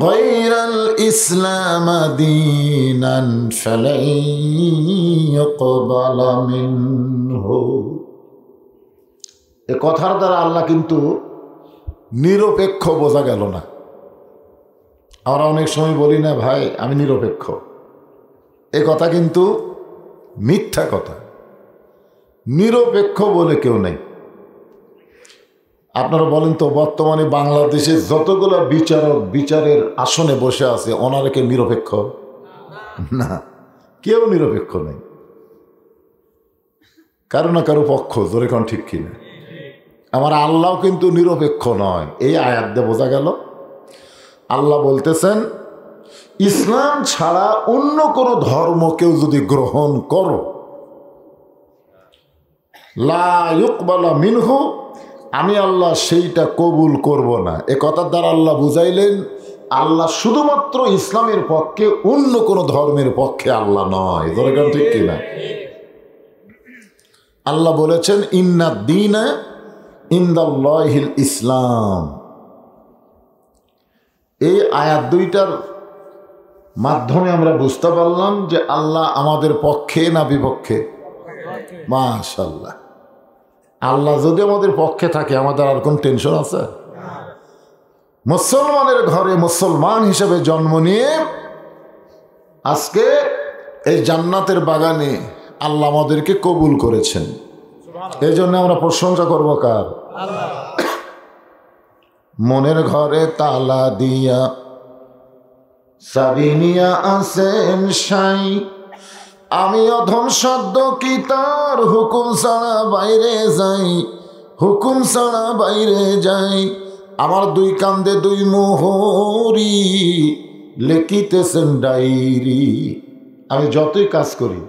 গায়রাল ইসলাম দীনান ফালাই ইউকবালা মিনহু। এ কথার দ্বারা আল্লাহ কিন্তু নিরপেক্ষ বোঝা গেল না। আমরা অনেক সময় বলি না ভাই আমি নিরপেক্ষ, এ কথা কিন্তু মিথ্যা কথা। নিরপেক্ষ বলে কেউ নেই। আপনারা বলেন তো, বর্তমানে বাংলাদেশে যতগুলো বিচারক বিচারের আসনে বসে আছে, ওনারা কে নিরপেক্ষ? না, কেউ নিরপেক্ষ নেই। কারো না কারো পক্ষ, জোরে কোন ঠিক কিনা? আমার আল্লাহ কিন্তু নিরপেক্ষ নয়। এই আয়াত দিয়ে বোঝা গেল আল্লাহ বলতেছেন ইসলাম ছাড়া অন্য কোনো ধর্ম কেউ যদি গ্রহণ করো, লা ইউকবালা মিনহু, আমি আল্লাহ সেইটা কবুল করব না। এ কথার দ্বারা আল্লাহ বুঝাইলেন আল্লাহ শুধুমাত্র ইসলামের পক্ষে, অন্য কোনো ধর্মের পক্ষে আল্লাহ নয়। দরকার ঠিক কিনা? আল্লাহ বলেছেন ইন্নাদ দীনা ইনদাল্লাহিল ইসলাম। এই আয়াত 2টার মাধ্যমে আমরা বুঝতে পারলাম যে আল্লাহ আমাদের পক্ষে না বিপক্ষে? মাশাআল্লাহ। আল্লাহ যদি আমাদের পক্ষে থাকে, আমাদের আর কোন টেনশন আছে? মুসলমানের ঘরে মুসলমান হিসেবে জন্ম নিয়ে আজকে এই জান্নাতের বাগানে আল্লাহ আমাদেরকে কবুল করেছেন। এই জন্য আমরা প্রশংসা করব কার? মনের ঘরে তালা দিয়া সাবিনিয়া আসেন সাই, আমি অধম সদ্য কি তার হুকুম ছাড়া বাইরে যাই, হুকুম ছাড়া বাইরে যাই। আমার দুই কান্দে দুই মোহরি, লিখিতেছেন ডায়েরি। আমি যতই কাজ করি,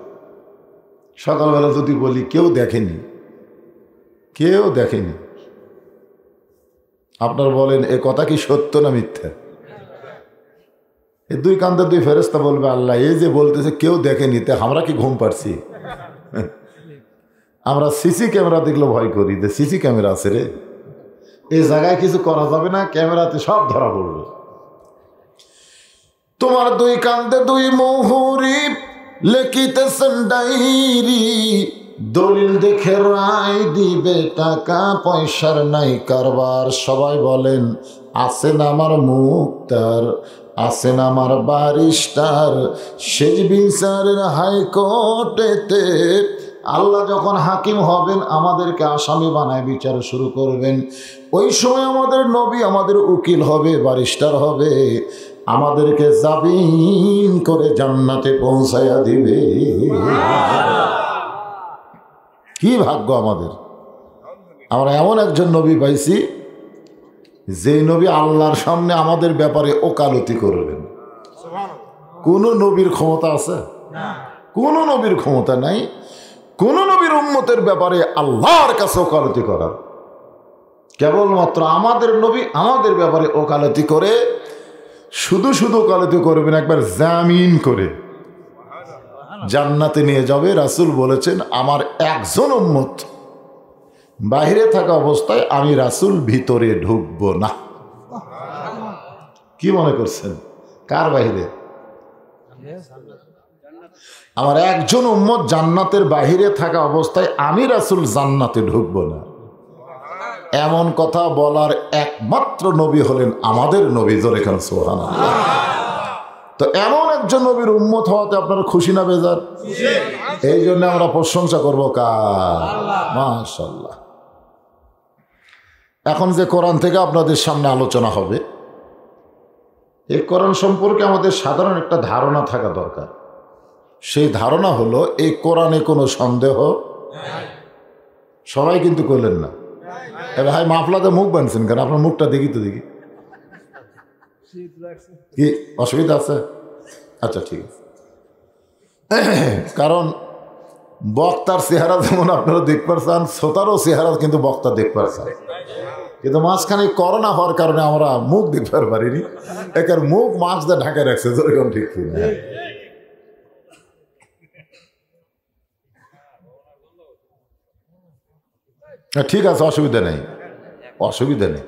সকালবেলা যদি বলি কেউ দেখেনি, কেউ দেখেনি, আপনার বলেন এ কথা কি সত্য না মিথ্যা? এই দুই কান্দের দুই ফেরেশতা বলবে আল্লাহ এই যে বলতেছে কেউ দেখেনি, তে আমরা কি ঘুম পাচ্ছি? আমরা সিসি ক্যামেরা দেখলে ভয় করি, যে সিসি ক্যামেরা আছে রে, এই জায়গায় কিছু করা যাবে না, ক্যামেরাতে সব ধরা পড়বে। তোমার দুই কান্দে দুই মোহরি, লিখিতেছেন ডায়েরি। দলিল দেখে রায় দিবে, টাকা পয়সার নাই কারবার। সবাই বলেন আছেন আমার মুক্তার, আছেন আমার বারিস্টার। শেষ বিচারের হাইকোর্টেতে আল্লাহ যখন হাকিম হবেন, আমাদেরকে আসামি বানায় বিচার শুরু করবেন। ওই সময় আমাদের নবী আমাদের উকিল হবে, বারিস্টার হবে, আমাদেরকে জামিন করে জান্নাতে পৌঁছায়া দিবে। কি ভাগ্য আমাদের! আমরা এমন একজন নবী পাইছি, যে নবী আল্লাহর সামনে আমাদের ব্যাপারে ওকালতি করবেন। কোন নবীর ক্ষমতা আছে? কোন নবীর ক্ষমতা নাই কোন নবীর উম্মতের ব্যাপারে আল্লাহর কাছে ওকালতি করার। কেবলমাত্র আমাদের নবী আমাদের ব্যাপারে ওকালতি করে। শুধু শুধু ওকালতি করবেন, একবার জামিন করে জান্নাতে নিয়ে যাবে। রাসূল বলেছেন আমার একজন উম্মত বাইরে থাকা অবস্থায় আমি রাসূল ভিতরে ঢুকবো না। কি মনে করছেন কার বাইরে? আমার একজন উম্মত জান্নাতের বাহিরে থাকা অবস্থায় আমি রাসূল জান্নাতে ঢুকবো না, এমন কথা বলার একমাত্র নবী হলেন আমাদের নবী। জোরে খান সুবহানাল্লাহ। তো এমন একজন নবীর উম্মত হওয়াতে আপনারা খুশি না বেজার? এই জন্য আমরা প্রশংসা করবো কার? মাশাআল্লাহ। এখন যে কোরআন থেকে আপনাদের সামনে আলোচনা হবে, এই কোরআন সম্পর্কে আমাদের সাধারণ একটা ধারণা থাকা দরকার। সেই ধারণা হলো এই কোরআনে কোনো সন্দেহ। সবাই কিন্তু করলেন না। এবার ভাই মাফলাতে মুখ বানছেন কেন? আপনার মুখটা দেখি তো দেখি, কি অসুবিধা আছে? আচ্ছা ঠিক আছে। কারণ বক্তার চেহারা যেমন আপনারা দেখতে পারছেন, শ্রোতারও চেহারা কিন্তু বক্তা দেখতে পারছেন, কিন্তু মাঝখানে করোনা হওয়ার কারণে আমরা মুখ দেখতে পারিনি। একের মুখ মাস্ক দিয়ে ঢাকায় রাখছে। যেরকম ঠিক না? ঠিক আছে, অসুবিধা নেই, অসুবিধা নেই।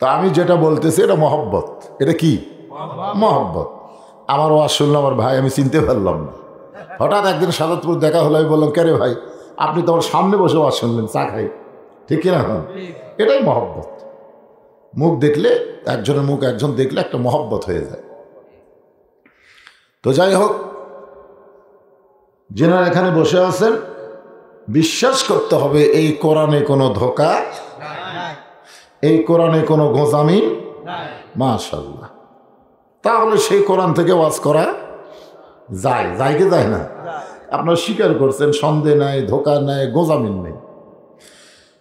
তা আমি যেটা বলতেছি এটা মহব্বত। এটা কি মহব্বত? আমার ওয়াজ শুনলাম আমার ভাই, আমি চিনতে পারলাম না। হঠাৎ একদিন সাদাতপুর দেখা হলো, আমি বললাম কে রে ভাই, আপনি তো আমার সামনে বসে ওয়াজ শুনলেন, চা খাই, ঠিক কিনা? এটাই মহব্বত। মুখ দেখলে, একজনের মুখ একজন দেখলে একটা মহব্বত হয়ে যায়। তো যাই হোক, যেনারা এখানে বসে আছেন বিশ্বাস করতে হবে এই কোরআনে কোনো ধোঁকা, এই কোরআনে কোনো গোঁজামি। মাশাআল্লাহ। তাহলে সেই কোরআন থেকে ওয়াজ করা যায়, যায় কি যায় না? আপনারা স্বীকার করছেন, সন্দেহ নাই, ধোঁকা নাই, গোঁজামিন নেই।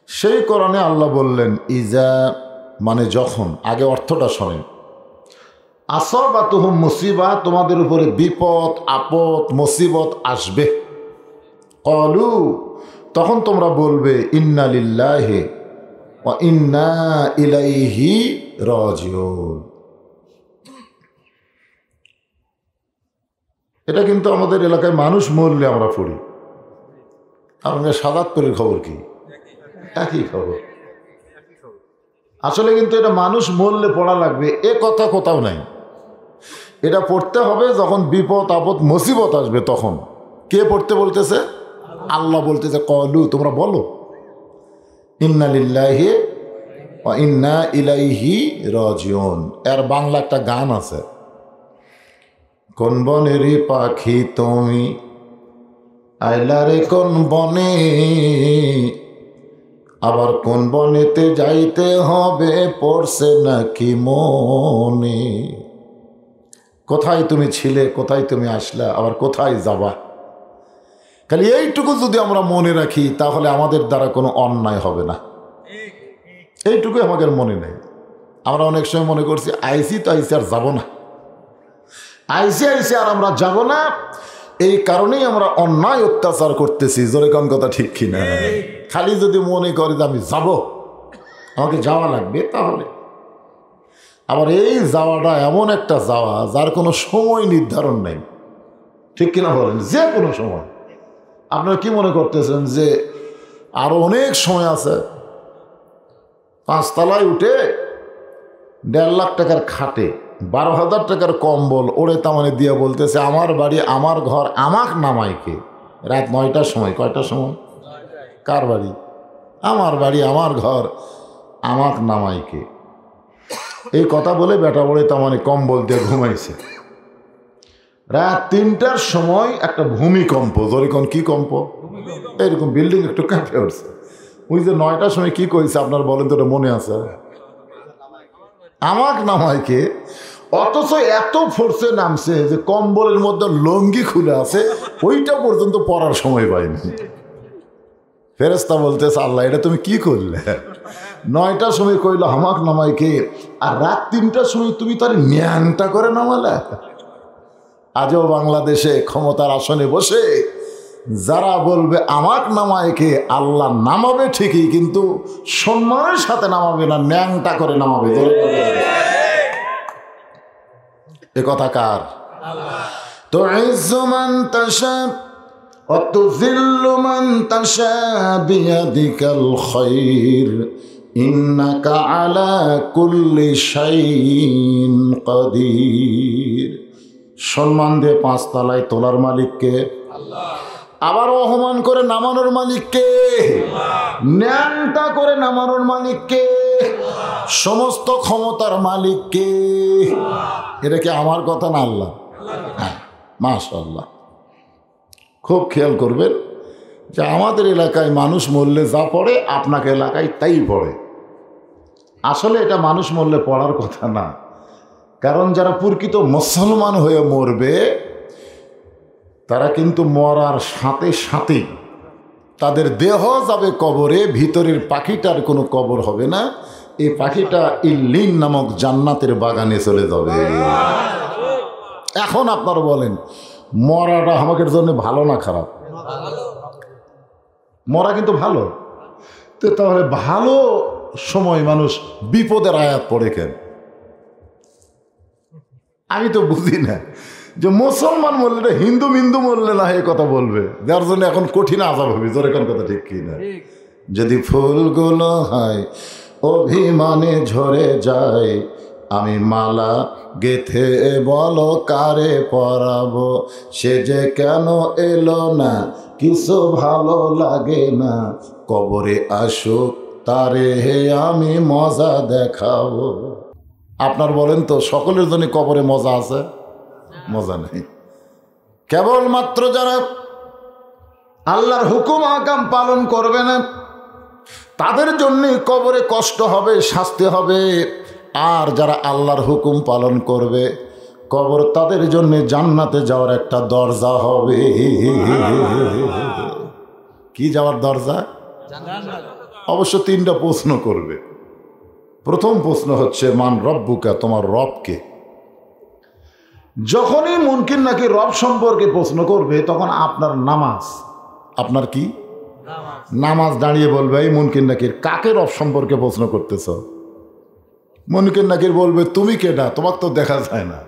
সেই কোরআনে আল্লাহ বললেন ইজা, মানে যখন, আগে অর্থটা শোনেন। আসাবাতুহুম মুসিবা, তোমাদের উপরে বিপদ আপদ মুসিবত আসবে। ক্বালু, তখন তোমরা বলবে ইন্না লিল্লাহি ওয়া ইন্না ইলাইহি রাজিউন। এটা কিন্তু আমাদের এলাকায় মানুষ মরলে আমরা পড়ি। আমাদের সাদাতপুরের খবর কি? একই খবর। আসলে কিন্তু এটা মানুষ মরলে পড়া লাগবে এ কথা কোথাও নাই। এটা পড়তে হবে যখন বিপদ আপদ মুসিবত আসবে তখন। কে পড়তে বলতেছে? আল্লাহ বলতেছে ক্বালু, তোমরা বলো ইন্না লিল্লাহি ওয়া ইন্না ইলাইহি রাজিউন। এর বাংলা একটা গান আছে, কোন বনেরই পাখি তুমি আইলা রে কোন বনে, আবার কোন বনেতে যাইতে হবে পড়ছে নাকি মনে। কোথায় তুমি ছিলে, কোথায় তুমি আসলা, আবার কোথায় যাবা। খালি এইটুকু যদি আমরা মনে রাখি তাহলে আমাদের দ্বারা কোনো অন্যায় হবে না। এইটুকু আমাদের মনে নেই। আমরা অনেক সময় মনে করছি আইসি তো আইসি আর যাবো না, আইসি আইসি আর আমরা যাব না। এই কারণেই আমরা অন্যায় অত্যাচার করতেছি। জোরে কোন কথা ঠিক কিনা? খালি যদি মনে করি যে আমি যাব, আমাকে যাওয়া লাগবে, তাহলে আবার এই যাওয়াটা এমন একটা যাওয়া যার কোনো সময় নির্ধারণ নেই। ঠিক কিনা বলেন? যে কোনো সময়। আপনারা কি মনে করতেছেন যে আরো অনেক সময় আছে? 5 তলায় উঠে 1.5 লাখ টাকার খাটে 12,000 টাকার কম্বল ওড়ে তামানে দিয়ে বলতেছে আমার বাড়ি আমার ঘর আমাক নামাইকে। রাত 9টার সময়। কয়টার সময়? কার বাড়ি? আমার বাড়ি আমার ঘর আমাক নামাইকে। এই কথা বলে বেটা ওড়ে তামানে কম্বল দিয়ে ঘুমাইছে। রাত 3টার সময় একটা ভূমিকম্প। যেরকম কি কম্প? এরকম বিল্ডিং একটু কাঁপে উঠছে। ওই যে 9টার সময় কি কইছে আপনার বলেন তো, মনে আছে? আমাক নামাইকে। অথচ এত ফোর্সে নামছে যে কম্বলের মধ্যে লঙ্গি খুলে আছে, ওইটা পর্যন্ত পড়ার সময় পাইনি। ফেরেশতা বলতেছে আল্লাহ এটা তুমি কি করলে? 9টার সময় কইলো আমাক নামাইকে, আর রাত 3টার সময় তুমি তার ন্যানটা করে নামালে। আজও বাংলাদেশে ক্ষমতার আসনে বসে যারা বলবে আমাক নামাইকে, আল্লাহ নামাবে ঠিকই, কিন্তু সম্মানের সাথে নামাবে না, ন্যাংটা করে নামাবে। এ কথা কার? তো ইজ্জু মান তাশা ওয়া তুযিল্লু মান তাশা বিয়াদিকাল খায়র ইন্নাকা আলা কুল্লি শাইইন কাদির। সম্মান দিয়ে 5 তলায় তোলার মালিককে আল্লাহ। আবার অপমান করে নামানোর মালিককে, ন্যাংটা করে নামানোর মালিককে, সমস্ত ক্ষমতার মালিককে। এটা কি আমার কথা না আল্লাহ? হ্যাঁ, মাশাআল্লাহ। খুব খেয়াল করবেন যে আমাদের এলাকায় মানুষ মরলে যা পড়ে আপনাকে এলাকায় তাই পড়ে। আসলে এটা মানুষ মরলে পড়ার কথা না। কারণ যারা প্রকৃত মুসলমান হয়ে মরবে তারা কিন্তু মরার সাথে সাথেই তাদের দেহ যাবে কবরে, ভিতরের পাখিটার কোনো কবর হবে না। এই পাখিটা ইল্লিন নামক জান্নাতের বাগানে চলে যাবে। এখন আপনারা বলেন মরাটা আমাদের জন্য ভালো না খারাপ? মরা কিন্তু ভালো। তো তাহলে ভালো সময় মানুষ বিপদের আয়াত পড়ে কেন? আমি তো বুঝি না যে মুসলমান মরলে হিন্দু মিন্দু মরলে না এই কথা বলবে, যার জন্য এখন কঠিন আযাব হবে। জোরে কোন কথা ঠিক কি না? যদি ফুলগুলো হয় অভিমানে ঝরে যায়, আমি মালা গেথে বলো কারে পরাবো, সে যে কেন এলো না কিছু ভালো লাগে না, কবরে আসুক তারে হে আমি মজা দেখাবো। আপনার বলেন তো সকলের জন্য কবরে মজা আছে? মজা নেই। কেবলমাত্র যারা আল্লাহর হুকুম আহকাম পালন করবে না তাদের জন্য কবরে কষ্ট হবে, শাস্তি হবে। আর যারা আল্লাহর হুকুম পালন করবে কবর তাদের জন্য জান্নাতে যাওয়ার একটা দরজা হবে। কি যাওয়ার দরজা? অবশ্য 3টা প্রশ্ন করবে। প্রথম প্রশ্ন হচ্ছে মান রব্বুকা, তোমার রবকে। যখনই মুনকির নাকি রব সম্পর্কে প্রশ্ন করবে তখন আপনার নামাজ, আপনার কি নামাজ দাঁড়িয়ে বলবে এই মুনকির নাকির কাকে রব সম্পর্কে প্রশ্ন করতেছ? মুনকির নাকির বলবে তুমি কেডা, তোমাকে তো দেখা যায় না,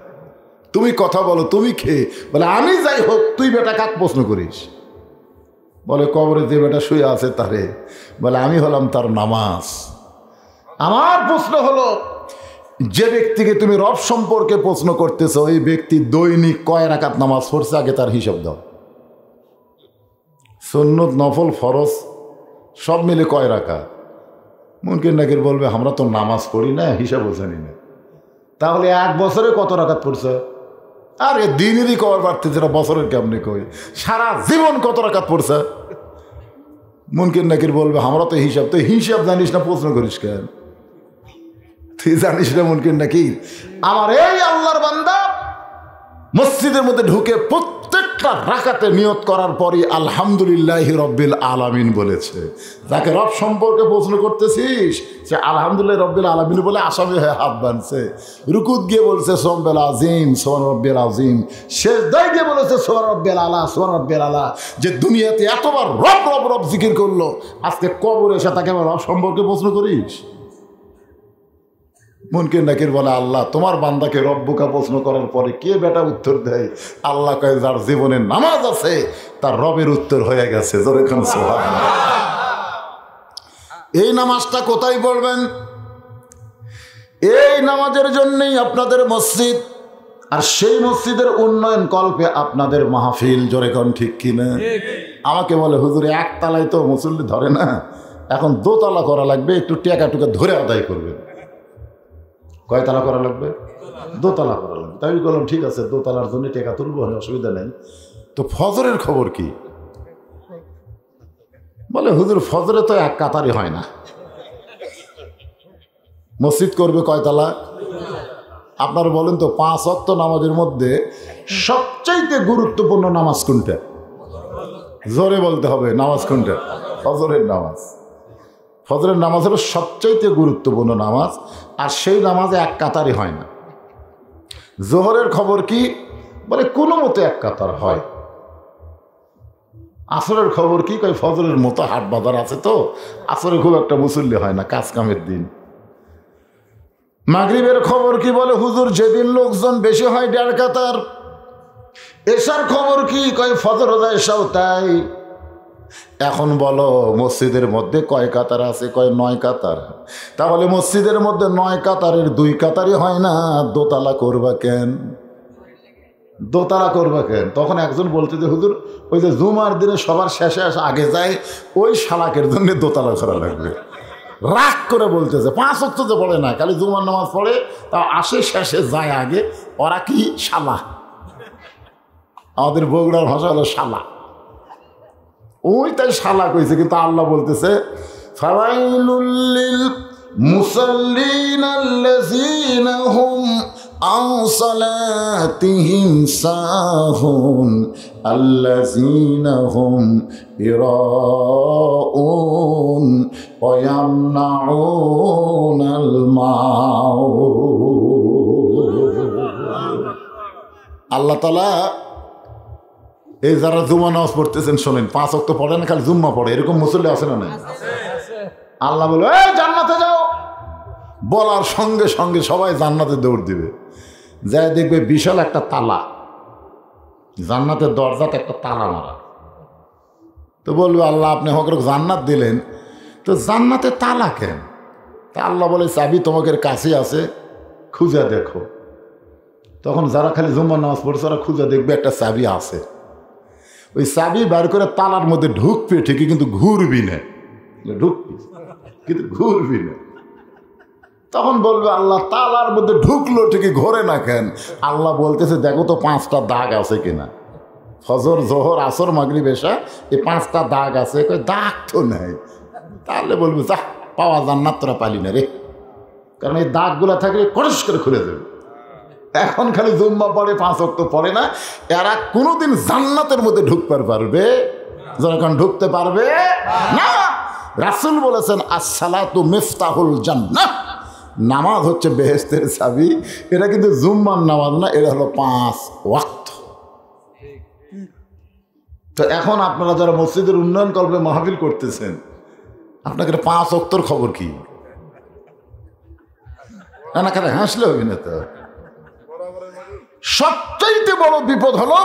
তুমি কথা বলো, তুমি খেয়ে বলে আমি যাই হোক, তুই বেটা কাক প্রশ্ন করিস? বলে কবরে যে বেটা শুয়ে আছে তারে। বলে আমি হলাম তার নামাজ। আমার প্রশ্ন হলো যে ব্যক্তিকে তুমি রব সম্পর্কে প্রশ্ন করতেছ ওই ব্যক্তি দৈনিক কয় রাকাত নামাজ পড়ছে আগে তার হিসাব দাও। সুন্নত নফল ফরজ সব মিলে কয় রাকাত? মুনকির নাকির বলবে আমরা তো নামাজ পড়ি না, হিসাবও জানি না। তাহলে 1 বছরে কত রাকাত পড়ছে? আরে দিনেরই কবার পারতে, যেটা বছরের কেমনি কই। সারা জীবন কত রাকাত পড়ছে? মুনকির নাকির বলবে আমরা তো হিসাব জানিস না, প্রশ্ন করিস কেন? তুই জানিস না মুনকির নাকির? আমার এই আল্লাহর বান্দা মসজিদের মধ্যে ঢুকে প্রত্যেকটা রাকাতে নিয়ত করার পরই আলহামদুলিল্লাহি রব্বিল আলামিন বলেছে। যাকে রব সম্পর্কে প্রশ্ন করতেছিস সে আলহামদুলিল্লাহ রব্বিল আলামিন বলে আসামি হয়ে হাত বাঁধছে। রুকুত গিয়ে বলছে সোমবেল আজিম, সোমান রব্বিল আজিম। সেজদায় গিয়ে বলেছে সোমান রব্বিল আলা, সোমান রব্বিল আলা। যে দুনিয়াতে এতবার রব রব রব জিকির করলো, আজকে কবরে এসে তাকে রব সম্পর্কে প্রশ্ন করিস? মুনকির নাকির বলে আল্লাহ তোমার বান্দাকে রব্বুকা প্রশ্ন করার পরে কে বেটা উত্তর দেয়? আল্লাহ কয় যার জীবনে নামাজ আছে তার রবের উত্তর হয়ে গেছে। জোরে খান সুবহানাল্লাহ। এই নামাজটা কোথায় পড়বেন? এই নামাজের জন্যই আপনাদের মসজিদ, আর সেই মসজিদের উন্নয়ন কল্পে আপনাদের মাহফিল। জোরে খান ঠিক কিনা? আমাকে বলে হুজুর একতলায় তো মুসল্লি ধরে না, এখন দোতলা করা লাগবে, একটু টেকা টুকা ধরে আদায় করবেন। কয়তলা করা লাগবে? দোতলা করা লাগবে। তাই বললাম ঠিক আছে, দোতলার জন্য টেকা তুলবো, অসুবিধা নেই। তো ফজরের খবর কি? বলে হুজুর ফজরে তো এক কাতারই হয় না। মসজিদ করবে কয়তলা? আপনারা বলেন তো 5 ওয়াক্ত নামাজের মধ্যে সবচাইতে গুরুত্বপূর্ণ নামাজ কোনটা? জোরে বলতে হবে, নামাজ কোনটা? ফজরের নামাজ। ফজরের নামাজ হলো সবচাইতে গুরুত্বপূর্ণ নামাজ, আর সেই নামাজে এক কাতারই হয় না। জোহরের খবর কি? বলে কোনো মতো এক কাতার হয়। আসরের খবর কি? কই ফজরের মতো হাট বাজার আছে তো আসরে খুব একটা মুসল্লি হয় না, কাজ কামের দিন। মাগরিবের খবর কি? বলে হুজুর যেদিন লোকজন বেশি হয় 1.5 কাতার। এশার খবর কি? কই ফজর এশাও তাই। এখন বলো মসজিদের মধ্যে কয় কাতার আছে? কয় 9 কাতার। তাহলে মসজিদের মধ্যে 9 কাতারের 2 কাতারই হয় না, দোতলা করবা কেন? দোতলা করবা কেন? তখন একজন বলতে যে হুজুর ওই যে জুমার দিনে সবার শেষে আগে যায়, ওই শালাকের জন্য দোতলা করা লাগবে। রাগ করে বলতেছে 5 ওয়াক্ত তো পড়ে না, খালি জুমার নামাজ পড়ে, তা আসে শেষে যায় আগে। ওরা কি শালা? আমাদের বগুড়ার ভাষা হলো শালা। ওই তাই শালা কইছে, কিন্তু আল্লাহ বলতেছে ফাওয়াইলুল লিল মুসাল্লিন আল্লাযীনা হুম আন সালাতিহিম সাহুন আল্লাযীনা হুম ইরাউন ওয়া ইয়ামনাউনাল মাউন। আল্লাহ তাআলা এই যারা জুম্মা নামাজ পড়তেছেন শোনেন, 5 ওয়াক্ত পড়ে না, খালি জুম্মা পড়ে, এরকম মুসল্লি আছে না? আল্লাহ বলে এই জান্নাতে যাও, বলার সঙ্গে সঙ্গে সবাই জান্নাতে দৌড় দিবে। যাই দেখবে বিশাল একটা তালা, জান্নাতের দরজাতে একটা তালা মারা। তো বলবে আল্লাহ আপনি হকরক জান্নাত দিলেন, তো জান্নাতে তালা কেন? তা আল্লাহ বলে চাবি তোমাদের কাছে আছে, খুঁজে দেখো। তখন যারা খালি জুম্মা নামাজ পড়ছে ওরা খুঁজে দেখবে একটা চাবি আছে। ওই চাবি বার করে তালার মধ্যে ঢুকবে ঠিকই, কিন্তু ঘুরবি না, ঢুকবি কিন্তু ঘুরবি না। তখন বলবে আল্লাহ তালার মধ্যে ঢুকলো ঠিকই, ঘোরে না কেন? আল্লাহ বলতেছে দেখো তো 5টা দাগ আছে কিনা। ফজর জোহর আসর মাগরিব এশা এই 5টা দাগ আছে। কই দাগ তো নেই। তাহলে বলবে যা পাওয়া জান্নাত তোরা পালি না রে, কারণ এই দাগগুলা থাকলে কড়স করে খুলে দেবে। এখন খালি জুম্মা পড়ে 5 ওয়াক্ত পড়ে না, এরা কোনোদিন জান্নাতের মধ্যে ঢুকতে পারবে? যখন ঢুকতে পারবে না। রাসূল বলেছেন আসসালাতু মিফতাহুল জান্নাহ, নামাজ হচ্ছে বেহেশতের চাবি। এটা কিন্তু জুম্মার নামাজ না, এটা হলো 5 ওয়াক্ত। তো এখন আপনারা যারা মসজিদের উন্নয়ন কল্পে মাহফিল করতেছেন, আপনাকে 5 ওয়াক্তর খবর কি? না খালি হাসলে হবে না। তো সবচাইতে বড় বিপদ হলো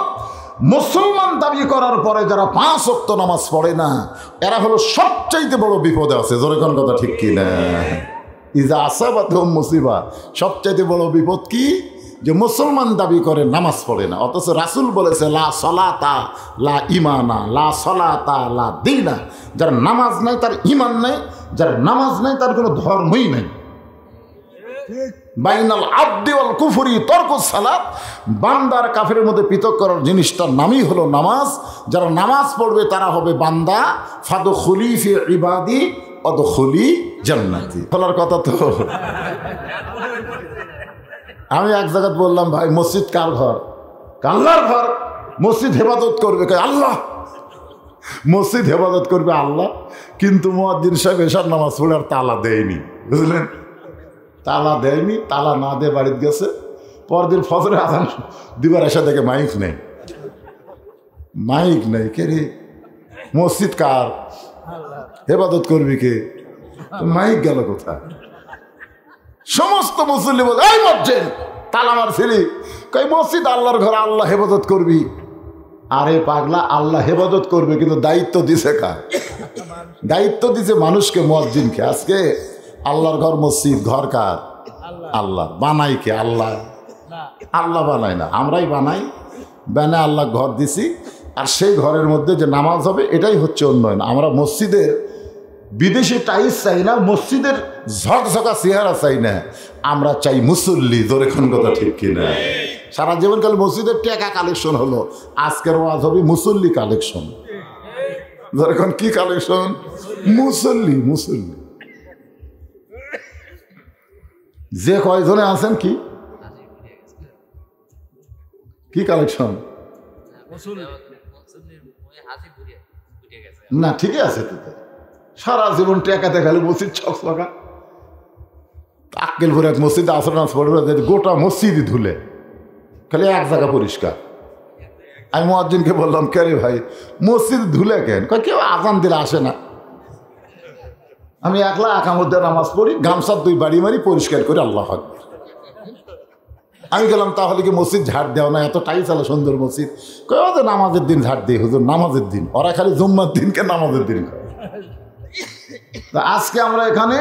মুসলমান দাবি করার পরে যারা 5 ওয়াক্ত নামাজ পড়ে না, এরা হলো সবচাইতে বড় বিপদে আছে। জোরে কোন কথা ঠিক কি না? ইজা আসাবাতহুম মুসিবা, সবচাইতে বড় বিপদ কি? যে মুসলমান দাবি করে নামাজ পড়ে না, অথচ রাসূল বলেছে লা সলাতা লা ইমানা, লা সলাতা লা দীনা। যার নামাজ নাই তার ইমান নাই, যার নামাজ নাই তার কোনো ধর্মই নাই। বাইনাল আবদি ওয়াল কুফরি তরকুস সালাত। বান্দার কাফেরের মধ্যে পৃথক করার জিনিসটার নামই হলো নামাজ। যারা নামাজ পড়বে তারা হবে বান্দা। ফাদখুলি ফি ইবাদি অদখুলি জান্নাতি। বলার কথা তো। আমি এক জায়গায় বললাম, ভাই মসজিদ কার ঘর? আল্লাহর ঘর। মসজিদ হেফাজত করবে আল্লাহ, মসজিদ হেফাজত করবে আল্লাহ। কিন্তু মুয়াজ্জিন সাহেব এশার নামাজ পড়ে আর তালা দেয়নি, বুঝলেন? তালা দেয়নি, তালা না দিয়ে বাড়িতে গেছে। পরদিন ফজরের আজান দিবার এসে দেখে মাইক নেই। মাইক নেই, কে রে? মসজিদ কার? হেফাজত করবি কে? মাইক গেল কোথায়? সমস্ত মুসল্লি বলে, এই মসজিদ তালা মারছিলি? কই মসজিদ আল্লাহর ঘর, আল্লাহ হেফাজত করবি। আরে পাগলা, আল্লাহ হেফাজত করবে, কিন্তু দায়িত্ব দিছে কার? দায়িত্ব দিছে মানুষকে, মুয়াজ্জিনকে। আজকে আল্লাহর ঘর মসজিদ, ঘর কার? আল্লাহ। বানাই কে? আল্লাহ। আল্লাহ বানাই না, আমরাই বানাই। বানায় আল্লাহ ঘর দিছি, আর সেই ঘরের মধ্যে যে নামাজ হবে এটাই হচ্ছে উন্নয়ন। আমরা মসজিদের বিদেশি টাইস চাই না, মসজিদের ঝকঝকা চেহারা চাই না, আমরা চাই মুসল্লি। জোরে খান কথা ঠিক কিনা? সারা জীবনকাল মসজিদের টাকা কালেকশন হলো, আজকের ওয়াজ হবে মুসল্লি কালেকশন। জোরে খান, কি কালেকশন? মুসল্লি। মুসল্লি যে কয়জনে আছেন কি কি কালেকশন? না ঠিকই আছে, সারা জীবন টেকাতে খালি মসজিদ ছকছকা। আক্কেল ভরে মসজিদে আসর নামাজ পড়বে, গোটা মসজিদই ধুলে, খালি এক জায়গা পরিষ্কার। আমি মুয়াজ্জিনকে বললাম, কে রে ভাই মসজিদ ধুলে কেন? কেউ আজান দিলে আসে না। আমি একলা একামতে নামাজ পড়ি, গামছার দুই বাড়ি মারি, পরিষ্কার করে আল্লাহ আকবার। আমি গেলাম, তাহলে কি মসজিদ ঝাড় দেওয়া না? এত টাইস আলো সুন্দর মসজিদ। কই ওদের নামাজের দিন ঝাড় দিই হুজুর, নামাজের দিন। ওরা খালি জুম্মার দিনকে নামাজের দিন করে। তা আজকে আমরা এখানে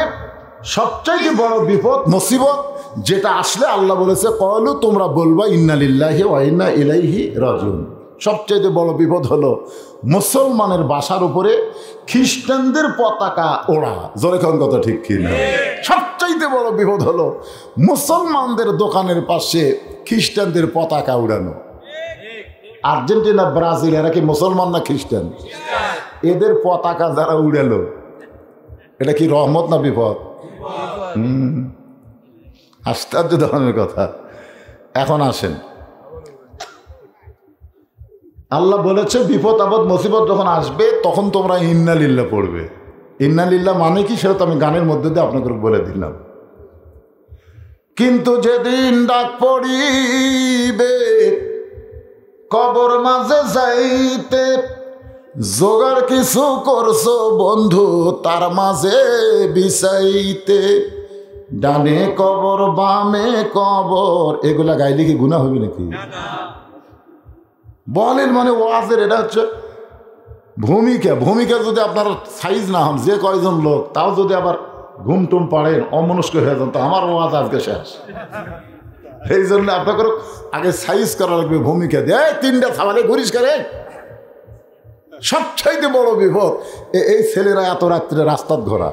সবচাইতে বড় বিপদ, মুসিবত যেটা আসলে আল্লাহ বলেছে, ক্বালু, তোমরা বলবা ইন্না লিল্লাহি ওয়া ইন্না ইলাইহি রাজিউন। সবচাইতে বড় বিপদ হলো মুসলমানের বাসার উপরে খ্রিস্টানদের পতাকা ওড়া। জোরে কোন কথা ঠিক কিনা? সবচাইতে বড় বিপদ হলো মুসলমানদের দোকানের পাশে খ্রিস্টানদের পতাকা উড়ানো। আর্জেন্টিনা, ব্রাজিল, এরা কি মুসলমান না খ্রিস্টান? এদের পতাকা যারা উড়ালো, এটা কি রহমত না বিপদ? আশ্চর্য ধরনের কথা। এখন আসেন, আল্লাহ বলেছে বিপদ আপদ মুসিবত যখন আসবে তখন তোমরা ইন্না লিল্লাহ পড়বে। ইন্না লিল্লাহ মানে কি সেটা তো আমি গানের মধ্যে দিয়ে আপনাকে বলে দিলাম। কিন্তু যেদিন ডাক পড়িবে কবর মাঝে যাইতে, জোগাড় কিছু করছো বন্ধু তার মাঝে বিছাইতে। ডানে কবর বামে কবর, এগুলা গাইলে কি গুনাহ হবে নাকি? বলেন, মানে ওয়াজের এটা হচ্ছে ভূমিকা। ভূমিকা যদি আপনার সাইজ না হন, যে কয়জন লোক তাও যদি আবার ঘুম টুম পাড়েন, অমনস্ক হয়ে যান, তো আমার ওয়াজ আজকে শেষ। এই জন্য আপনাকে আগে সাইজ করা লাগবে, ভূমিকা দিয়ে। তিনটা সাবালে ঘুরিস করে। সবচাইতে বড় বিপদ এই ছেলেরা এত রাত্রে রাস্তার ঘোরা,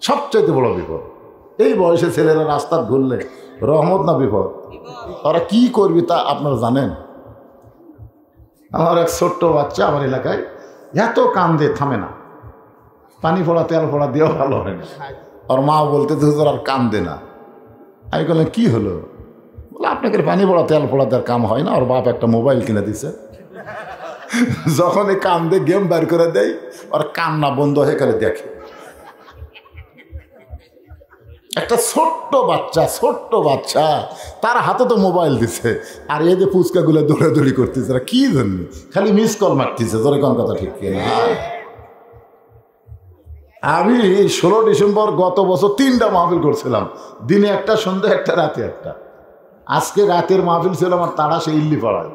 সবচাইতে বড় বিপদ। এই বয়সে ছেলেরা রাস্তার ঘুরলে রহমত না বিপদ? ওরা কি করবি তা আপনারা জানেন? আমার এক ছোট্ট বাচ্চা আমার এলাকায় এত কান্দে, থামে না। পানি পড়া তেল পড়া দিয়েও ভালো হয় না। ওর মা বলতে হুজুর আর কান্দে না। আমি বললাম কি হলো? বলে আপনাকে পানি পড়া তেল পড়া দেওয়ার কাম হয় না। ওর বাপ একটা মোবাইল কিনে দিছে, যখন এই কান্দে গেম বের করে দেয়, ওর কান্না বন্ধ হয়ে গেলে দেখে। একটা ছোট্ট বাচ্চা তার হাতে তো মোবাইল দিছে, আর এই যে ফুচকাগুলো দৌড়াদৌড়ি করতেছে, কি জন্য? খালি মিস কল মারতেছে। জোরে কোন কথা ঠিক কিনা? আমি 16 ডিসেম্বর গত বছর 3টা মাহফিল করছিলাম, দিনে একটা, সন্ধ্যা একটা, রাতে একটা। আজকে রাতের মাহফিল ছিল আমার তারা সেই ইল্লি পাড়ায়,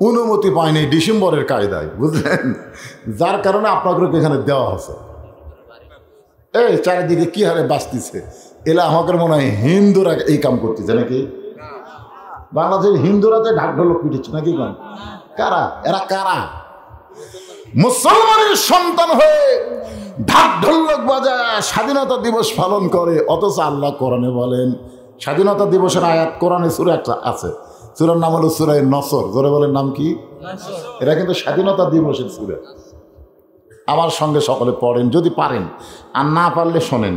অনুমতি পায়নি ডিসেম্বরের কায়দায়, বুঝলেন? যার কারণে আপনাকে এখানে দেওয়া হচ্ছে। এই চারিদিকে কি হারে বাঁচতেছে, এলা আমাদের মনে হয় হিন্দুরা এই কাম করতেছে নাকি? বাংলাদেশের হিন্দুরাতে ঢাক ঢোলক পিটেছে নাকি? কাম কারা? এরা কারা? মুসলমানের সন্তান হয়ে ঢাক ঢোলক বাজায় স্বাধীনতা দিবস পালন করে, অথচ আল্লাহ কোরআনে বলেন স্বাধীনতা দিবসের আয়াত কোরআনে সূরা একটা আছে, সূরার নাম হলো সূরা নসর। জোরে বলেন নাম কি? এটা কিন্তু স্বাধীনতা দিবসের সূরা। আমার সঙ্গে সকলে পড়েন যদি পারেন, আর না পারলে শোনেন।